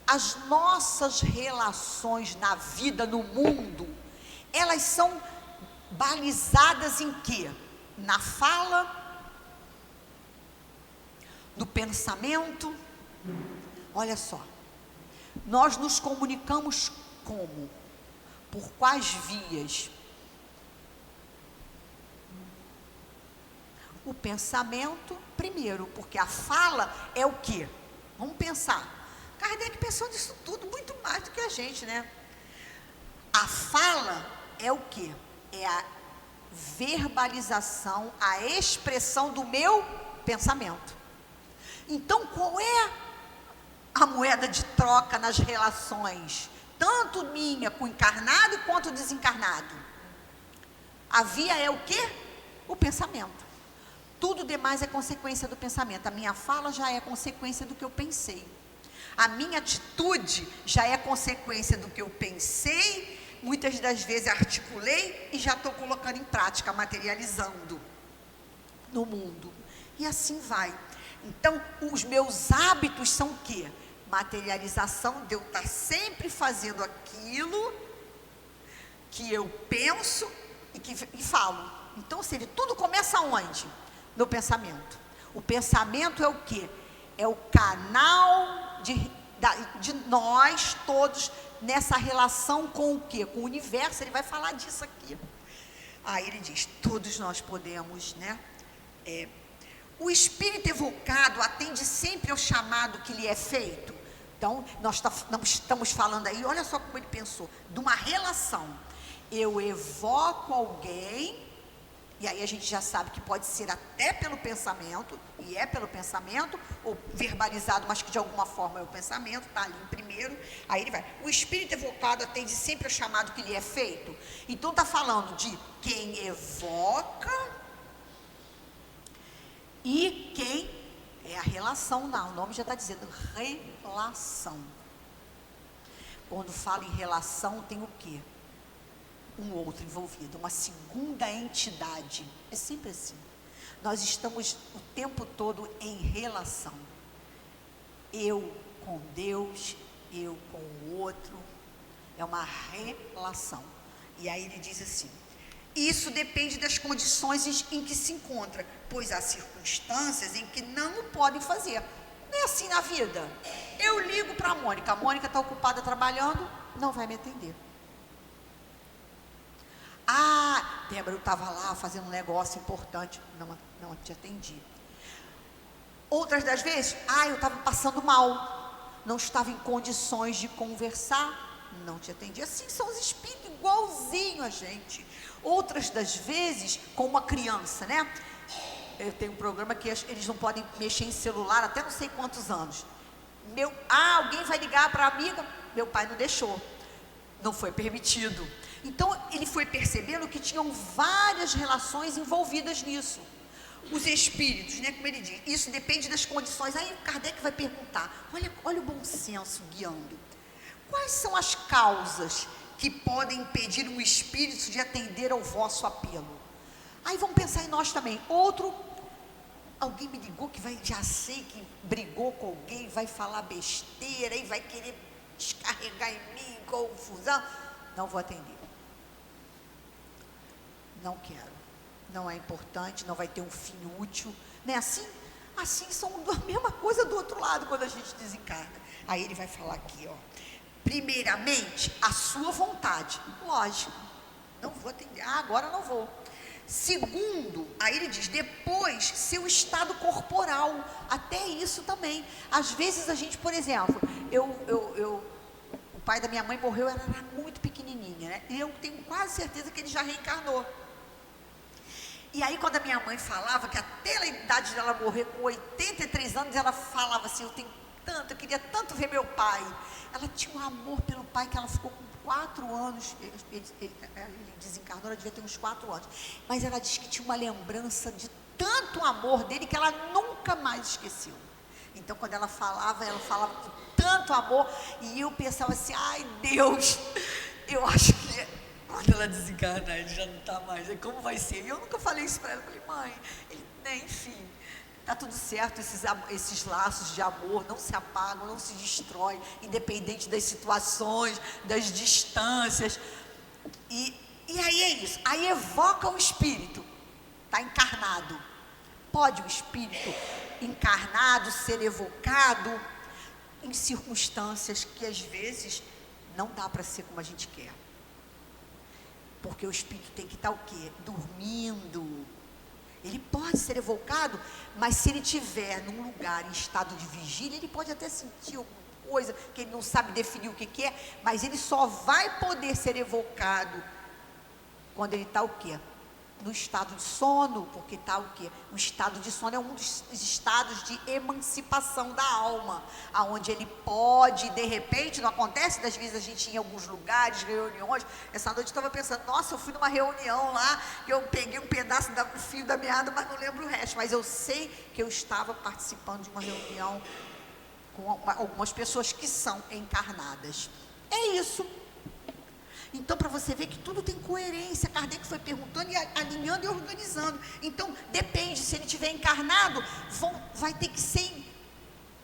as nossas relações na vida, no mundo, elas são balizadas em quê? Na fala, no pensamento. Olha só, nós nos comunicamos como? Por quais vias? O pensamento primeiro, porque a fala é o quê? Vamos pensar. Kardec pensou nisso tudo muito mais do que a gente, né? A fala é o quê? É a verbalização, a expressão do meu pensamento. Então, qual é a moeda de troca nas relações, tanto minha com o encarnado quanto o desencarnado? A via é o quê? O pensamento. Tudo demais é consequência do pensamento. A minha fala já é consequência do que eu pensei. A minha atitude já é consequência do que eu pensei, muitas das vezes articulei e já estou colocando em prática, materializando no mundo. E assim vai. Então, os meus hábitos são o quê? Materialização de eu estar sempre fazendo aquilo que eu penso e falo. Então, ou seja, tudo começa onde? No pensamento. O pensamento é o quê? É o canal de nós todos nessa relação com o quê? Com o universo. Ele vai falar disso aqui. Aí ele diz, todos nós podemos, né? O espírito evocado atende sempre ao chamado que lhe é feito. Então, nós estamos falando aí, olha só como ele pensou, de uma relação. Eu evoco alguém, e aí a gente já sabe que pode ser até pelo pensamento, e é pelo pensamento, ou verbalizado, mas que de alguma forma é o pensamento, está ali em primeiro. Aí ele vai, o espírito evocado atende sempre ao chamado que lhe é feito. Então está falando de quem evoca e quem é a relação. Não, o nome já está dizendo relação. Quando fala em relação, tem o quê? Um outro envolvido, uma segunda entidade. É sempre assim. Nós estamos o tempo todo em relação. Eu com Deus, eu com o outro. É uma relação. E aí ele diz assim, isso depende das condições em que se encontra, pois há circunstâncias em que não o podem fazer. Não é assim na vida. Eu ligo para a Mônica está ocupada trabalhando, não vai me atender. Ah, Débora, eu estava lá fazendo um negócio importante, não te atendi. Outras das vezes, eu estava passando mal, não estava em condições de conversar, não te atendi. Assim são os espíritos, igualzinho a gente. Outras das vezes, com uma criança, né? Eu tenho um programa que eles não podem mexer em celular até não sei quantos anos. Alguém vai ligar para a amiga, meu pai não deixou, não foi permitido. Então, ele foi percebendo que tinham várias relações envolvidas nisso. Os espíritos, né, como ele diz, isso depende das condições. Aí o Kardec vai perguntar, olha o bom senso guiando. Quais são as causas que podem impedir um espírito de atender ao vosso apelo? Aí vamos pensar em nós também. Alguém me ligou que já sei que brigou com alguém, vai falar besteira e vai querer descarregar em mim, confusão. Não vou atender. Não quero. Não é importante, não vai ter um fim útil. Não é assim? Assim são a mesma coisa do outro lado quando a gente desencarna. Aí ele vai falar aqui, ó. Primeiramente, a sua vontade. Lógico. Não vou atender. Agora não vou. Segundo, aí ele diz, depois, seu estado corporal. Até isso também. Às vezes a gente, por exemplo, o pai da minha mãe morreu, ela era muito pequenininha, né? E eu tenho quase certeza que ele já reencarnou. E aí quando a minha mãe falava que até a idade dela morrer com 83 anos, ela falava assim, eu queria tanto ver meu pai. Ela tinha um amor pelo pai que ela ficou com 4 anos, ele desencarnou, ela devia ter uns 4 anos. Mas ela disse que tinha uma lembrança de tanto amor dele que ela nunca mais esqueceu. Então quando ela falava com tanto amor, e eu pensava assim, ai Deus, eu acho que quando ela desencarnar, ele já não está mais, aí como vai ser? E eu nunca falei isso para ela, eu falei, mãe, enfim, está tudo certo, esses laços de amor não se apagam, não se destroem, independente das situações, das distâncias. E aí é isso, aí evoca o espírito, está encarnado. Pode o espírito encarnado ser evocado em circunstâncias que às vezes não dá para ser como a gente quer. Porque o espírito tem que estar o quê? Dormindo. Ele pode ser evocado, mas se ele estiver num lugar em estado de vigília, ele pode até sentir alguma coisa que ele não sabe definir o que é, mas ele só vai poder ser evocado quando ele está o quê? No estado de sono, porque está o quê? O estado de sono é um dos estados de emancipação da alma, aonde ele pode, de repente, não acontece, das vezes a gente em alguns lugares, reuniões, essa noite eu estava pensando, nossa, eu fui numa reunião lá, eu peguei um pedaço do fio da meada, mas não lembro o resto, mas eu sei que eu estava participando de uma reunião com algumas pessoas que são encarnadas. É isso. Então, para você ver que tudo tem coerência, Kardec foi perguntando e alinhando e organizando. Então, depende, se ele estiver encarnado, vai ter que ser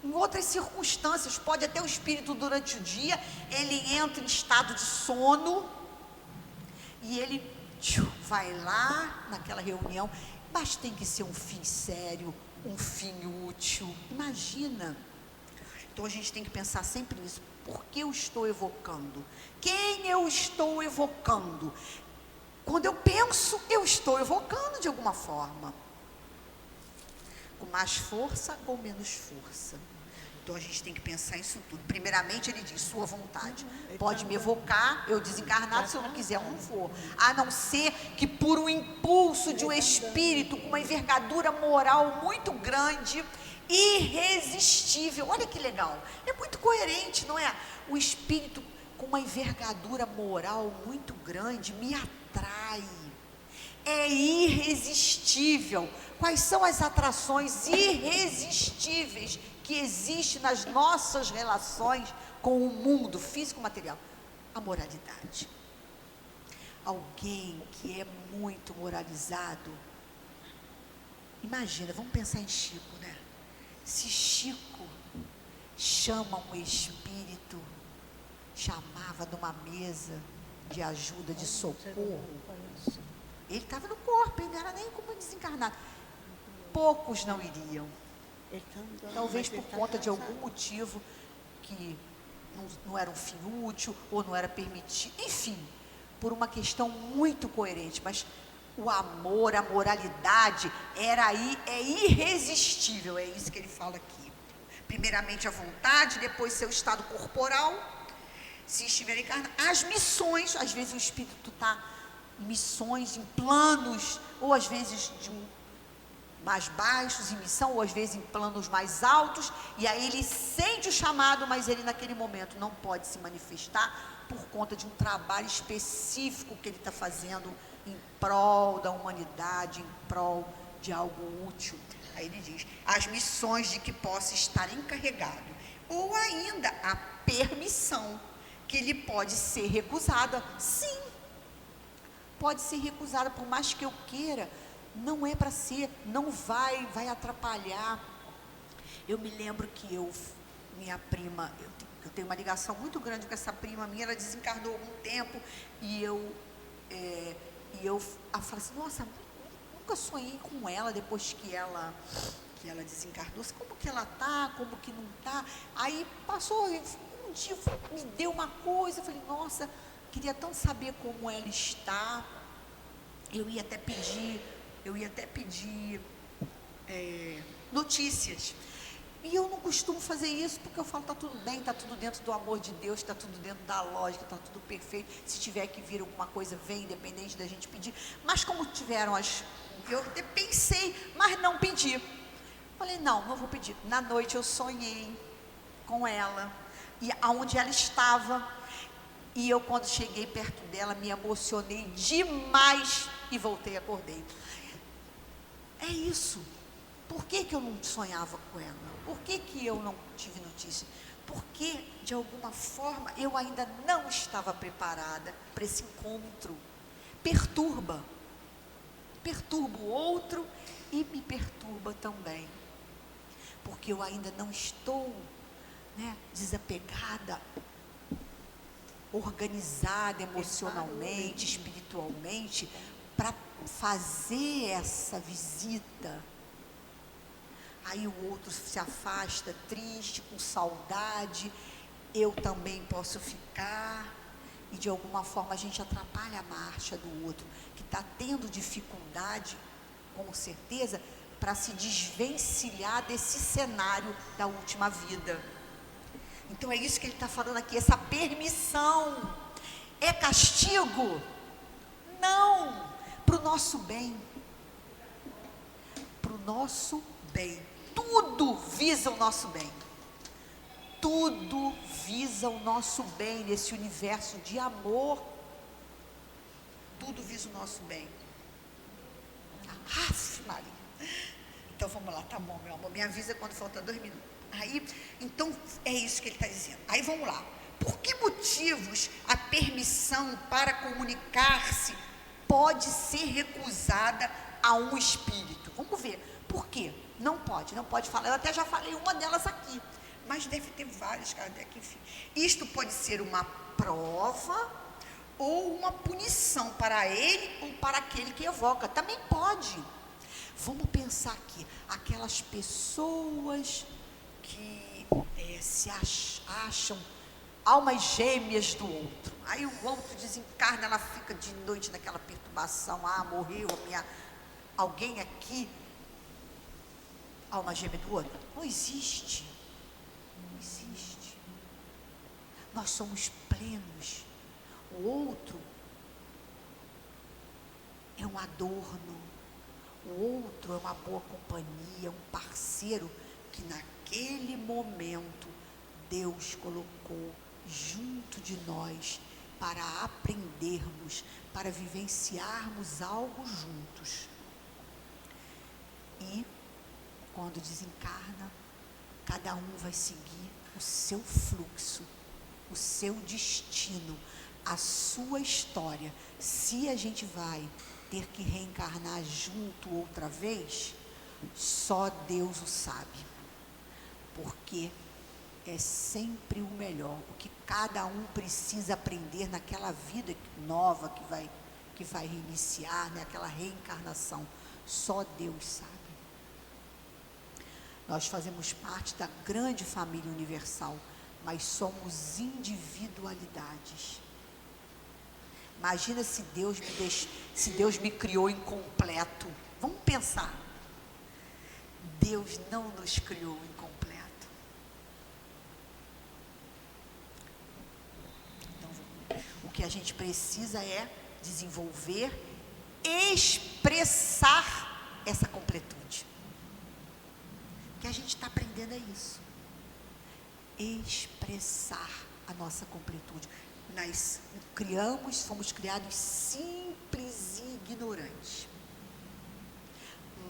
em outras circunstâncias. Pode até o espírito durante o dia, ele entra em estado de sono e ele vai lá naquela reunião, mas tem que ser um fim sério, um fim útil. Imagina. Então, a gente tem que pensar sempre nisso. Por que eu estou evocando? Quem eu estou evocando? Quando eu penso, eu estou evocando de alguma forma. Com mais força ou menos força. Então a gente tem que pensar isso tudo. Primeiramente ele diz, sua vontade. Pode me evocar, eu desencarnado, se eu não quiser eu não vou. A não ser que por um impulso de um espírito com uma envergadura moral muito grande, irresistível. Olha que legal. É muito coerente, não é? O espírito com uma envergadura moral muito grande me atrai. É irresistível. Quais são as atrações irresistíveis que existem nas nossas relações com o mundo físico e material? A moralidade. Alguém que é muito moralizado. Imagina, vamos pensar em Chico, né? Se Chico chama um espírito, chamava numa mesa de ajuda, de socorro, ele estava no corpo, ele não era nem como desencarnado. Poucos não iriam. Talvez por conta de algum motivo que não era um fim útil, ou não era permitido, enfim, por uma questão muito coerente, mas o amor, a moralidade, é irresistível, é isso que ele fala aqui. Primeiramente a vontade, depois seu estado corporal, se estiver encarnado, as missões, às vezes o espírito está em missões, em planos, ou às vezes mais baixos em missão, ou às vezes em planos mais altos, e aí ele sente o chamado, mas ele naquele momento não pode se manifestar, por conta de um trabalho específico que ele está fazendo em prol da humanidade, em prol de algo útil. Aí ele diz, as missões de que possa estar encarregado, ou ainda a permissão, que lhe pode ser recusada. Sim, pode ser recusada, por mais que eu queira, não é para ser, não vai atrapalhar. Eu me lembro que minha prima, eu tenho uma ligação muito grande com essa prima minha, ela desencarnou há algum tempo, e eu falei assim, nossa, nunca sonhei com ela depois que ela desencarnou, como que ela está, como que não está. Aí passou, um dia me deu uma coisa, eu falei, nossa, queria tanto saber como ela está. Eu ia até pedir notícias. E eu não costumo fazer isso, porque eu falo, está tudo bem, está tudo dentro do amor de Deus, está tudo dentro da lógica, está tudo perfeito. Se tiver que vir alguma coisa, vem, independente da gente pedir. Mas como tiveram eu até pensei, mas não pedi. Falei, não vou pedir. Na noite eu sonhei com ela, e aonde ela estava, e eu, quando cheguei perto dela, me emocionei demais, e voltei e acordei. É isso. Por que eu não sonhava com ela? Por que eu não tive notícia? Porque, de alguma forma, eu ainda não estava preparada para esse encontro. Perturba o outro e me perturba também. Porque eu ainda não estou, desapegada, organizada emocionalmente, espiritualmente, para fazer essa visita. Aí o outro se afasta, triste, com saudade, eu também posso ficar, e de alguma forma a gente atrapalha a marcha do outro, que está tendo dificuldade com certeza, para se desvencilhar desse cenário da última vida. Então é isso que ele está falando aqui, essa permissão. É castigo? Não, para o nosso bem. Para o nosso bem. Tudo visa o nosso bem. Tudo visa o nosso bem nesse universo de amor. Tudo visa o nosso bem. Maria. Então vamos lá, tá bom, meu amor. Me avisa quando faltar 2 minutos. Aí, então é isso que ele está dizendo. Aí vamos lá. Por que motivos a permissão para comunicar-se pode ser recusada a um espírito? Vamos ver. Por quê? Não pode falar. Eu até já falei uma delas aqui, mas deve ter várias, Kardec, enfim. Isto pode ser uma prova ou uma punição para ele ou para aquele que evoca. Também pode. Vamos pensar aqui, aquelas pessoas que se acham almas gêmeas do outro. Aí o outro desencarna, ela fica de noite naquela perturbação. Morreu alguém aqui, alma gêmea do outro. Não existe. Não existe. Nós somos plenos. O outro é um adorno. O outro é uma boa companhia, um parceiro que naquele momento Deus colocou junto de nós para aprendermos, para vivenciarmos algo juntos. E quando desencarna, cada um vai seguir o seu fluxo, o seu destino, a sua história. Se a gente vai ter que reencarnar junto outra vez, só Deus o sabe, porque é sempre o melhor, o que cada um precisa aprender naquela vida nova que vai reiniciar, né? Aquela reencarnação, só Deus sabe. Nós fazemos parte da grande família universal, mas somos individualidades. Imagina se Deus me criou incompleto. Vamos pensar. Deus não nos criou incompleto. Então, o que a gente precisa é desenvolver, expressar essa completude. O que a gente está aprendendo é isso. Expressar a nossa completude. Nós fomos criados simples e ignorantes,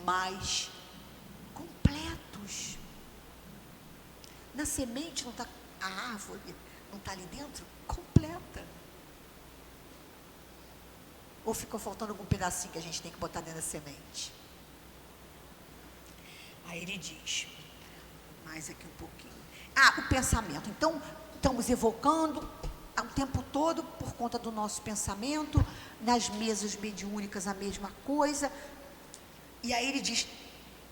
mas completos. Na semente não está, a árvore não está ali dentro, completa. Ou ficou faltando algum pedacinho que a gente tem que botar dentro da semente? Aí ele diz, mais aqui um pouquinho. O pensamento. Então, estamos evocando o tempo todo, por conta do nosso pensamento, nas mesas mediúnicas a mesma coisa. E aí ele diz,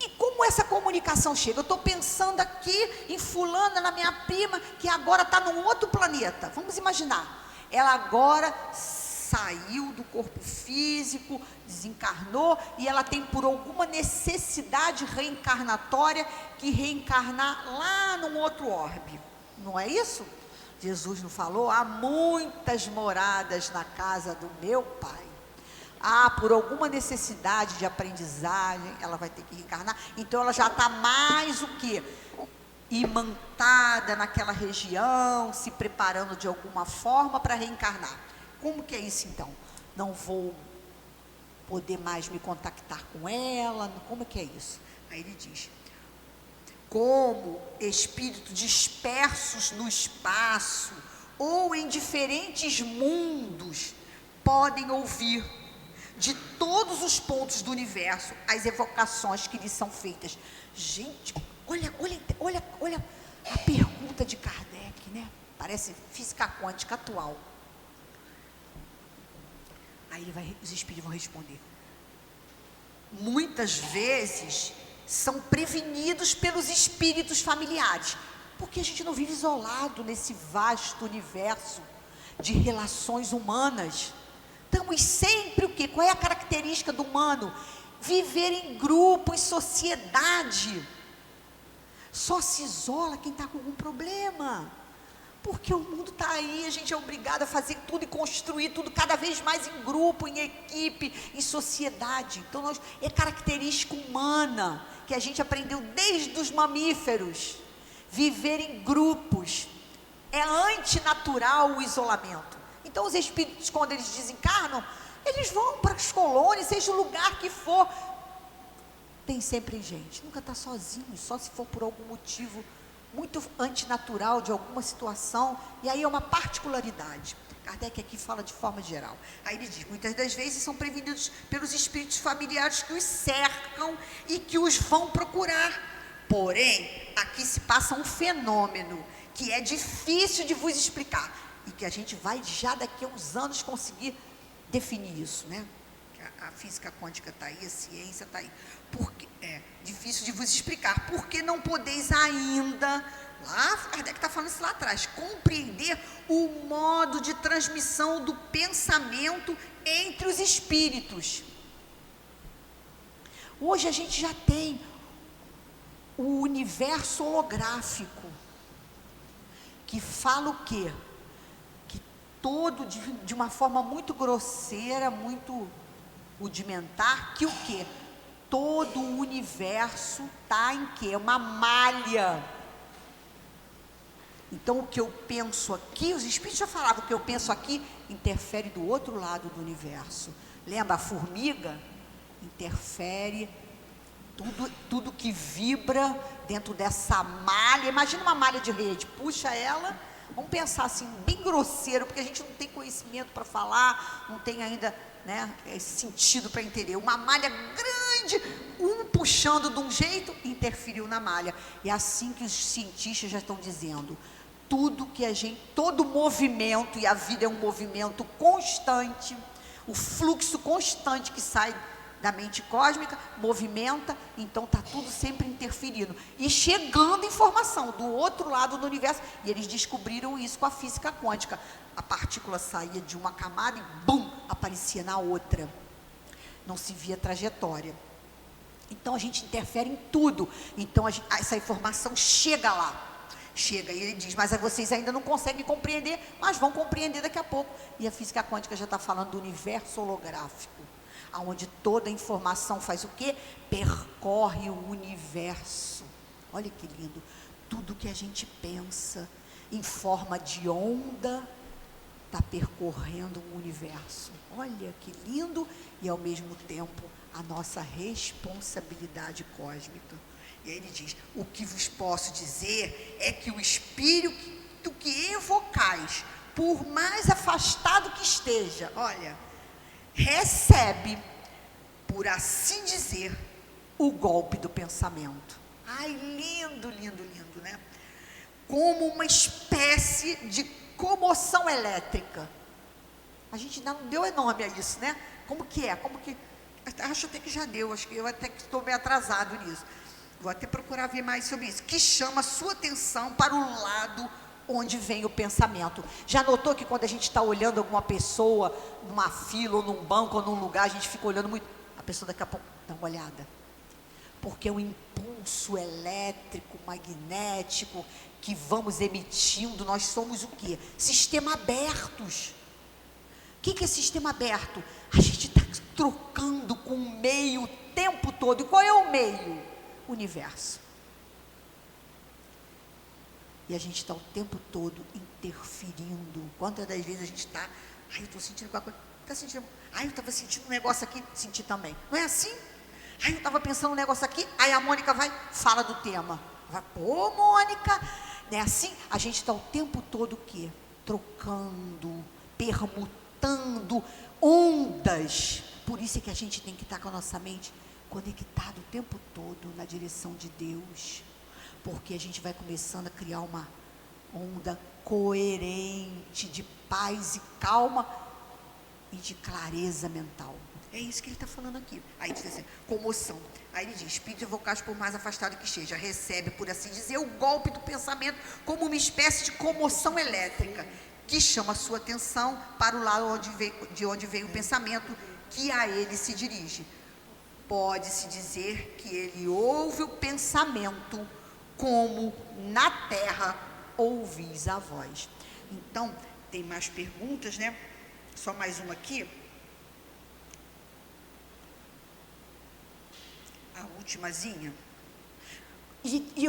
e como essa comunicação chega? Eu estou pensando aqui em fulana, na minha prima, que agora está num outro planeta. Vamos imaginar, ela agora saiu do corpo físico, desencarnou, e ela tem por alguma necessidade reencarnatória que reencarnar lá num outro orbe. Não é isso? Jesus não falou? Há muitas moradas na casa do meu Pai. Por alguma necessidade de aprendizagem, ela vai ter que reencarnar. Então ela já está mais o quê? Imantada naquela região, se preparando de alguma forma para reencarnar. Como que é isso então? Não vou poder mais me contactar com ela? Como que é isso? Aí ele diz, como espíritos dispersos no espaço ou em diferentes mundos podem ouvir de todos os pontos do universo as evocações que lhes são feitas. Gente, olha a pergunta de Kardec, né? Parece física quântica atual. Aí os espíritos vão responder. Muitas vezes são prevenidos pelos espíritos familiares, porque a gente não vive isolado nesse vasto universo de relações humanas. Estamos sempre o quê? Qual é a característica do humano? viver em grupo, em sociedade. Só se isola quem está com algum problema. Porque o mundo está aí, a gente é obrigado a fazer tudo e construir tudo cada vez mais em grupo, em equipe, em sociedade. Então, é característica humana, que a gente aprendeu desde os mamíferos. Viver em grupos. É antinatural o isolamento. Então, os espíritos, quando eles desencarnam, eles vão para as colônias, seja o lugar que for. Tem sempre gente, nunca está sozinho, só se for por algum motivo muito antinatural de alguma situação, e aí é uma particularidade. Kardec aqui fala de forma geral. Aí ele diz, muitas das vezes são prevenidos pelos espíritos familiares que os cercam e que os vão procurar. Porém, aqui se passa um fenômeno que é difícil de vos explicar, e que a gente vai já daqui a uns anos conseguir definir isso, né? A física quântica está aí, a ciência está aí. Porque é difícil de vos explicar. Porque não podeis ainda, lá, Kardec está falando isso lá atrás, compreender o modo de transmissão do pensamento entre os espíritos. Hoje a gente já tem o universo holográfico, que fala o quê? Que todo, de uma forma muito grosseira, muito rudimentar, que o quê? Todo o universo está em quê? Uma malha. Então, o que eu penso aqui, os espíritos já falavam, o que eu penso aqui interfere do outro lado do universo. Lembra, a formiga interfere, tudo que vibra dentro dessa malha. Imagina uma malha de rede, puxa ela, vamos pensar assim, bem grosseiro, porque a gente não tem conhecimento para falar, não tem ainda, né, esse sentido para entender. Uma malha grande, um puxando de um jeito, interferiu na malha. E é assim que os cientistas já estão dizendo. Tudo que todo movimento, e a vida é um movimento constante, o fluxo constante que sai da mente cósmica, movimenta, então está tudo sempre interferindo. E chegando informação do outro lado do universo, e eles descobriram isso com a física quântica. A partícula saía de uma camada e, bum, aparecia na outra. Não se via trajetória. Então, a gente interfere em tudo. Então, essa informação chega lá. Chega, e ele diz, mas vocês ainda não conseguem compreender, mas vão compreender daqui a pouco. E a física quântica já está falando do universo holográfico, onde toda a informação faz o quê? Percorre o universo. Olha que lindo. Tudo que a gente pensa em forma de onda está percorrendo o universo. Olha que lindo, e ao mesmo tempo a nossa responsabilidade cósmica. E aí ele diz, o que vos posso dizer é que o espírito que evocais, por mais afastado que esteja, olha, recebe, por assim dizer, o golpe do pensamento. Ai, lindo, lindo, lindo, né? Como uma espécie de comoção elétrica. A gente ainda não deu nome a isso, né? Como que é? Acho até que já deu, acho que eu até que estou meio atrasado nisso. Vou até procurar ver mais sobre isso. Que chama a sua atenção para o lado onde vem o pensamento. Já notou que quando a gente está olhando alguma pessoa numa fila, ou num banco, ou num lugar, a gente fica olhando muito, a pessoa daqui a pouco dá uma olhada. Porque é um impulso elétrico, magnético, que vamos emitindo. Nós somos o quê? Sistema abertos. O que é sistema aberto? A gente está trocando com o meio o tempo todo. E qual é o meio? O universo. E a gente está o tempo todo interferindo. Quantas das vezes a gente está, ai, eu estou sentindo alguma coisa, está sentindo, ai, eu estava sentindo um negócio aqui, senti também. Não é assim? Ai, eu estava pensando um negócio aqui, aí a Mônica vai, fala do tema. Vai, pô, Mônica, não é assim? A gente está o tempo todo o quê? Trocando, permutando ondas. Por isso é que a gente tem que estar com a nossa mente conectada o tempo todo na direção de Deus. Porque a gente vai começando a criar uma onda coerente de paz e calma e de clareza mental. É isso que ele está falando aqui. Aí diz assim, comoção. Aí ele diz, espírito evocado por mais afastado que esteja, recebe, por assim dizer, o golpe do pensamento como uma espécie de comoção elétrica, que chama a sua atenção para o lado de onde veio o pensamento, que a ele se dirige. pode-se dizer que ele ouve o pensamento, como na terra ouvis a voz. Então, tem mais perguntas, né? Só mais uma aqui. A ultimazinha. E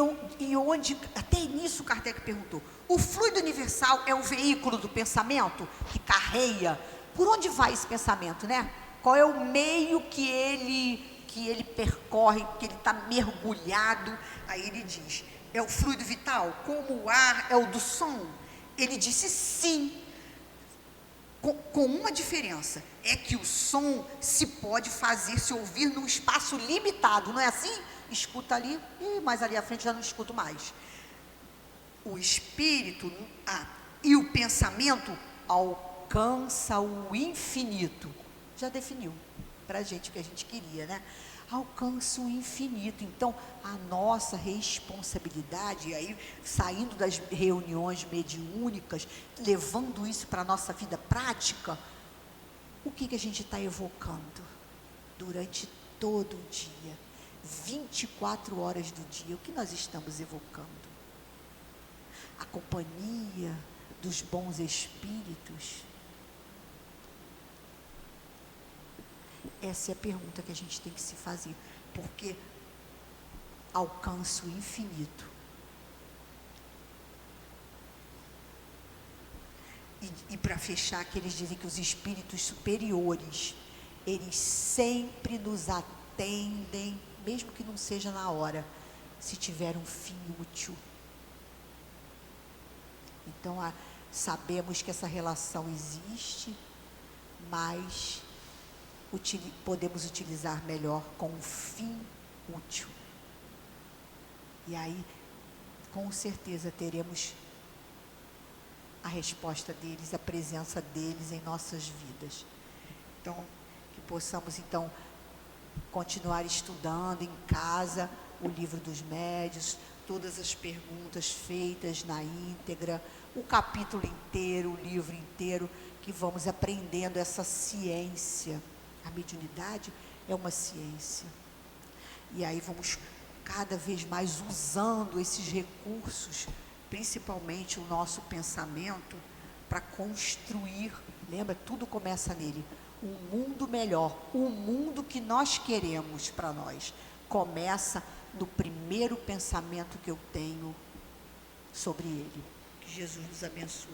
onde, até nisso Kardec perguntou, o fluido universal é o veículo do pensamento que carreia? Por onde vai esse pensamento, né? Qual é o meio que ele percorre, que ele está mergulhado? Aí ele diz, é o fluido vital, como o ar é o do som? Ele disse sim, com uma diferença, é que o som se pode fazer se ouvir num espaço limitado, não é assim? Escuta ali, mas ali à frente já não escuto mais. O espírito e o pensamento alcança o infinito. Já definiu para a gente o que a gente queria, né? Alcança o infinito. Então, a nossa responsabilidade, e aí saindo das reuniões mediúnicas, levando isso para a nossa vida prática, o que a gente está evocando durante todo o dia? 24 horas do dia, o que nós estamos evocando? A companhia dos bons espíritos? Essa é a pergunta que a gente tem que se fazer, porque alcança o infinito. E para fechar, que eles dizem que os espíritos superiores, eles sempre nos atendem, mesmo que não seja na hora, se tiver um fim útil. Então, sabemos que essa relação existe, mas podemos utilizar melhor com um fim útil. E aí, com certeza, teremos a resposta deles, a presença deles em nossas vidas. Então, que possamos, então, continuar estudando em casa o livro dos médiuns, todas as perguntas feitas na íntegra, o capítulo inteiro, o livro inteiro, que vamos aprendendo essa ciência. A mediunidade é uma ciência. E aí vamos cada vez mais usando esses recursos, principalmente o nosso pensamento, para construir, lembra, tudo começa nele, um mundo melhor, o mundo que nós queremos para nós, começa no primeiro pensamento que eu tenho sobre ele. Que Jesus nos abençoe.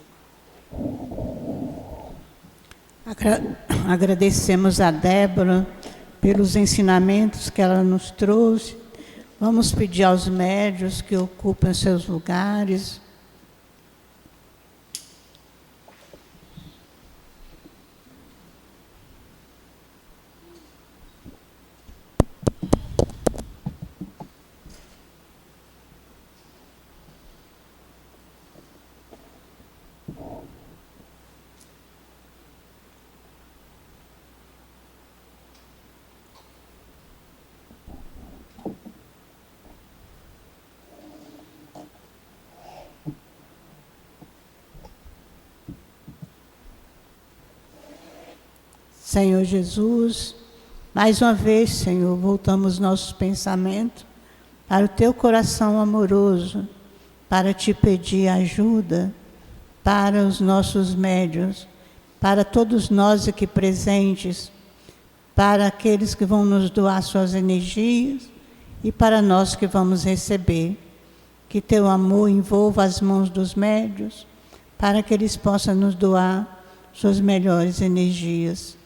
Agradecemos a Débora pelos ensinamentos que ela nos trouxe. Vamos pedir aos médiuns que ocupem seus lugares. Senhor Jesus, mais uma vez, Senhor, voltamos nossos pensamentos para o Teu coração amoroso, para Te pedir ajuda para os nossos médiuns, para todos nós aqui presentes, para aqueles que vão nos doar suas energias e para nós que vamos receber. Que Teu amor envolva as mãos dos médiuns, para que eles possam nos doar suas melhores energias.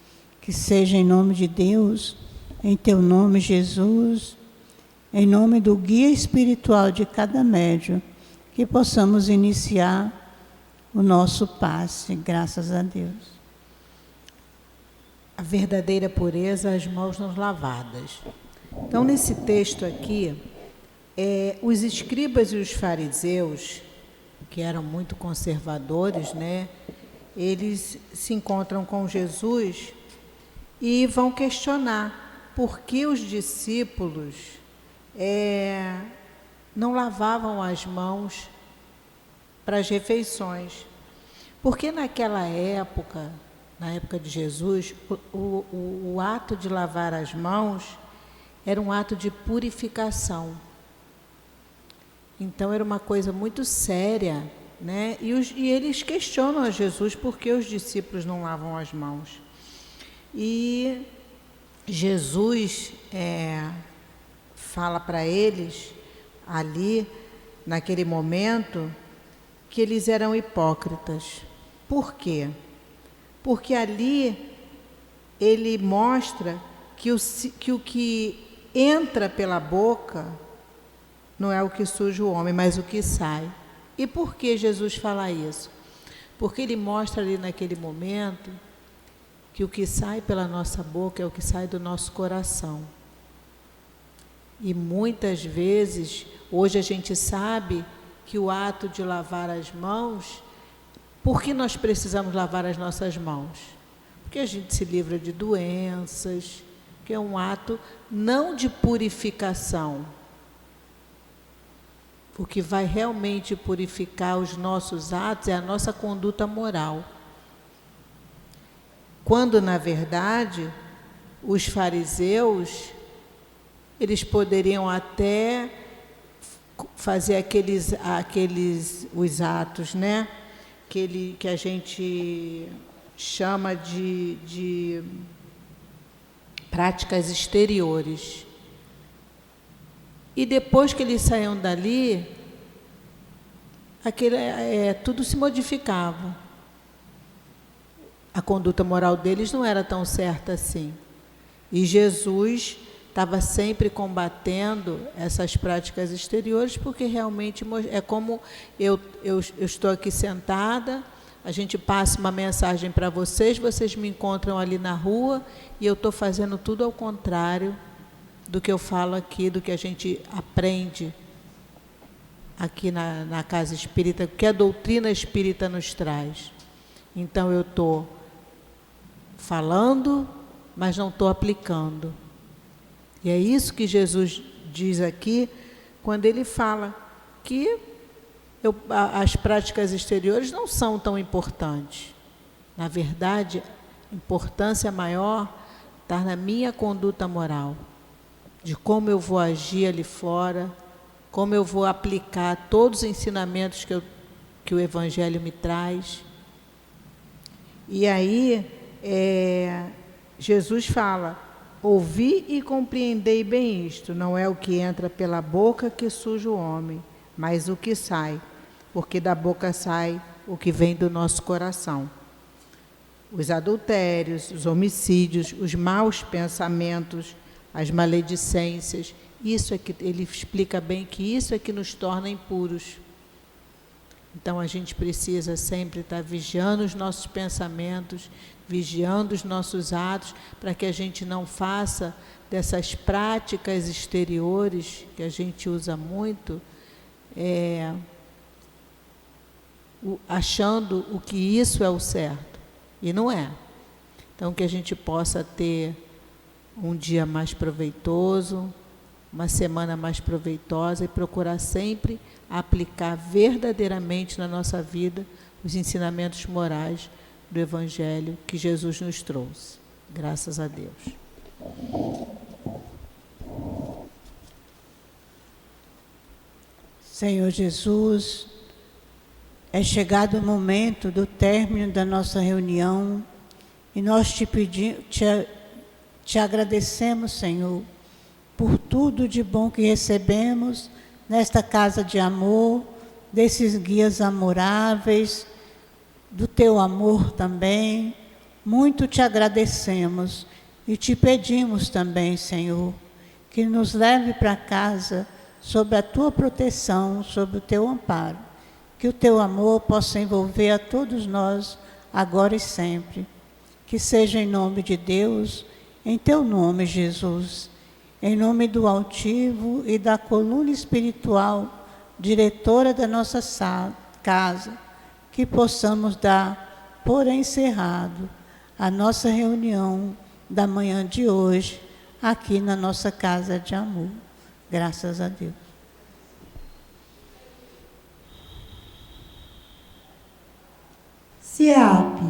Que seja em nome de Deus, em Teu nome, Jesus, em nome do guia espiritual de cada médium, que possamos iniciar o nosso passe, graças a Deus. A verdadeira pureza, as mãos não lavadas. Então, nesse texto aqui, os escribas e os fariseus, que eram muito conservadores, né, eles se encontram com Jesus e vão questionar por que os discípulos não lavavam as mãos para as refeições. Porque naquela época, na época de Jesus, o ato de lavar as mãos era um ato de purificação. Então era uma coisa muito séria, né? E eles questionam a Jesus por que os discípulos não lavam as mãos. E Jesus fala para eles, ali, naquele momento, que eles eram hipócritas. Por quê? Porque ali ele mostra que o que entra pela boca não é o que suja o homem, mas o que sai. E por que Jesus fala isso? Porque ele mostra ali naquele momento que o que sai pela nossa boca é o que sai do nosso coração. E muitas vezes, hoje a gente sabe que o ato de lavar as mãos, por que nós precisamos lavar as nossas mãos? Porque a gente se livra de doenças, que é um ato não de purificação. O que vai realmente purificar os nossos atos é a nossa conduta moral. Quando, na verdade, os fariseus, eles poderiam até fazer os atos, né? Que a gente chama de práticas exteriores. E depois que eles saíam dali, tudo se modificava. A conduta moral deles não era tão certa assim. E Jesus estava sempre combatendo essas práticas exteriores, porque realmente é como eu estou aqui sentada, a gente passa uma mensagem para vocês, vocês me encontram ali na rua e eu estou fazendo tudo ao contrário do que eu falo aqui, do que a gente aprende aqui na casa espírita, que a doutrina espírita nos traz. Então eu estou falando, mas não estou aplicando. E é isso que Jesus diz aqui, quando ele fala que as práticas exteriores não são tão importantes. Na verdade, a importância maior está na minha conduta moral, de como eu vou agir ali fora, como eu vou aplicar todos os ensinamentos que o Evangelho me traz. E aí, Jesus fala: ouvi e compreendei bem isto, não é o que entra pela boca que suja o homem, mas o que sai, porque da boca sai o que vem do nosso coração. Os adultérios, os homicídios, os maus pensamentos, as maledicências, isso é que ele explica bem, que isso é que nos torna impuros. Então a gente precisa sempre estar vigiando os nossos pensamentos, vigiando os nossos atos, para que a gente não faça dessas práticas exteriores, que a gente usa muito, achando o que isso é o certo, e não é. Então que a gente possa ter um dia mais proveitoso, uma semana mais proveitosa, e procurar sempre aplicar verdadeiramente na nossa vida os ensinamentos morais do Evangelho que Jesus nos trouxe. Graças a Deus. Senhor Jesus, é chegado o momento do término da nossa reunião e nós te agradecemos, Senhor, por tudo de bom que recebemos nesta casa de amor, desses guias amoráveis, do teu amor também. Muito te agradecemos e te pedimos também, Senhor, que nos leve para casa sob a tua proteção, sob o teu amparo, que o teu amor possa envolver a todos nós, agora e sempre. Que seja em nome de Deus, em teu nome, Jesus, em nome do altivo e da coluna espiritual, diretora da nossa casa, que possamos dar por encerrado a nossa reunião da manhã de hoje, aqui na nossa casa de amor. Graças a Deus. CEAP,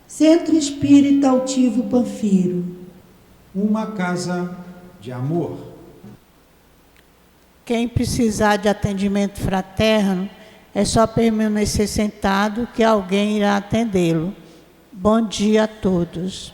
Centro Espírita Altivo Panfiro. Uma casa de amor. Quem precisar de atendimento fraterno, é só permanecer sentado que alguém irá atendê-lo. Bom dia a todos.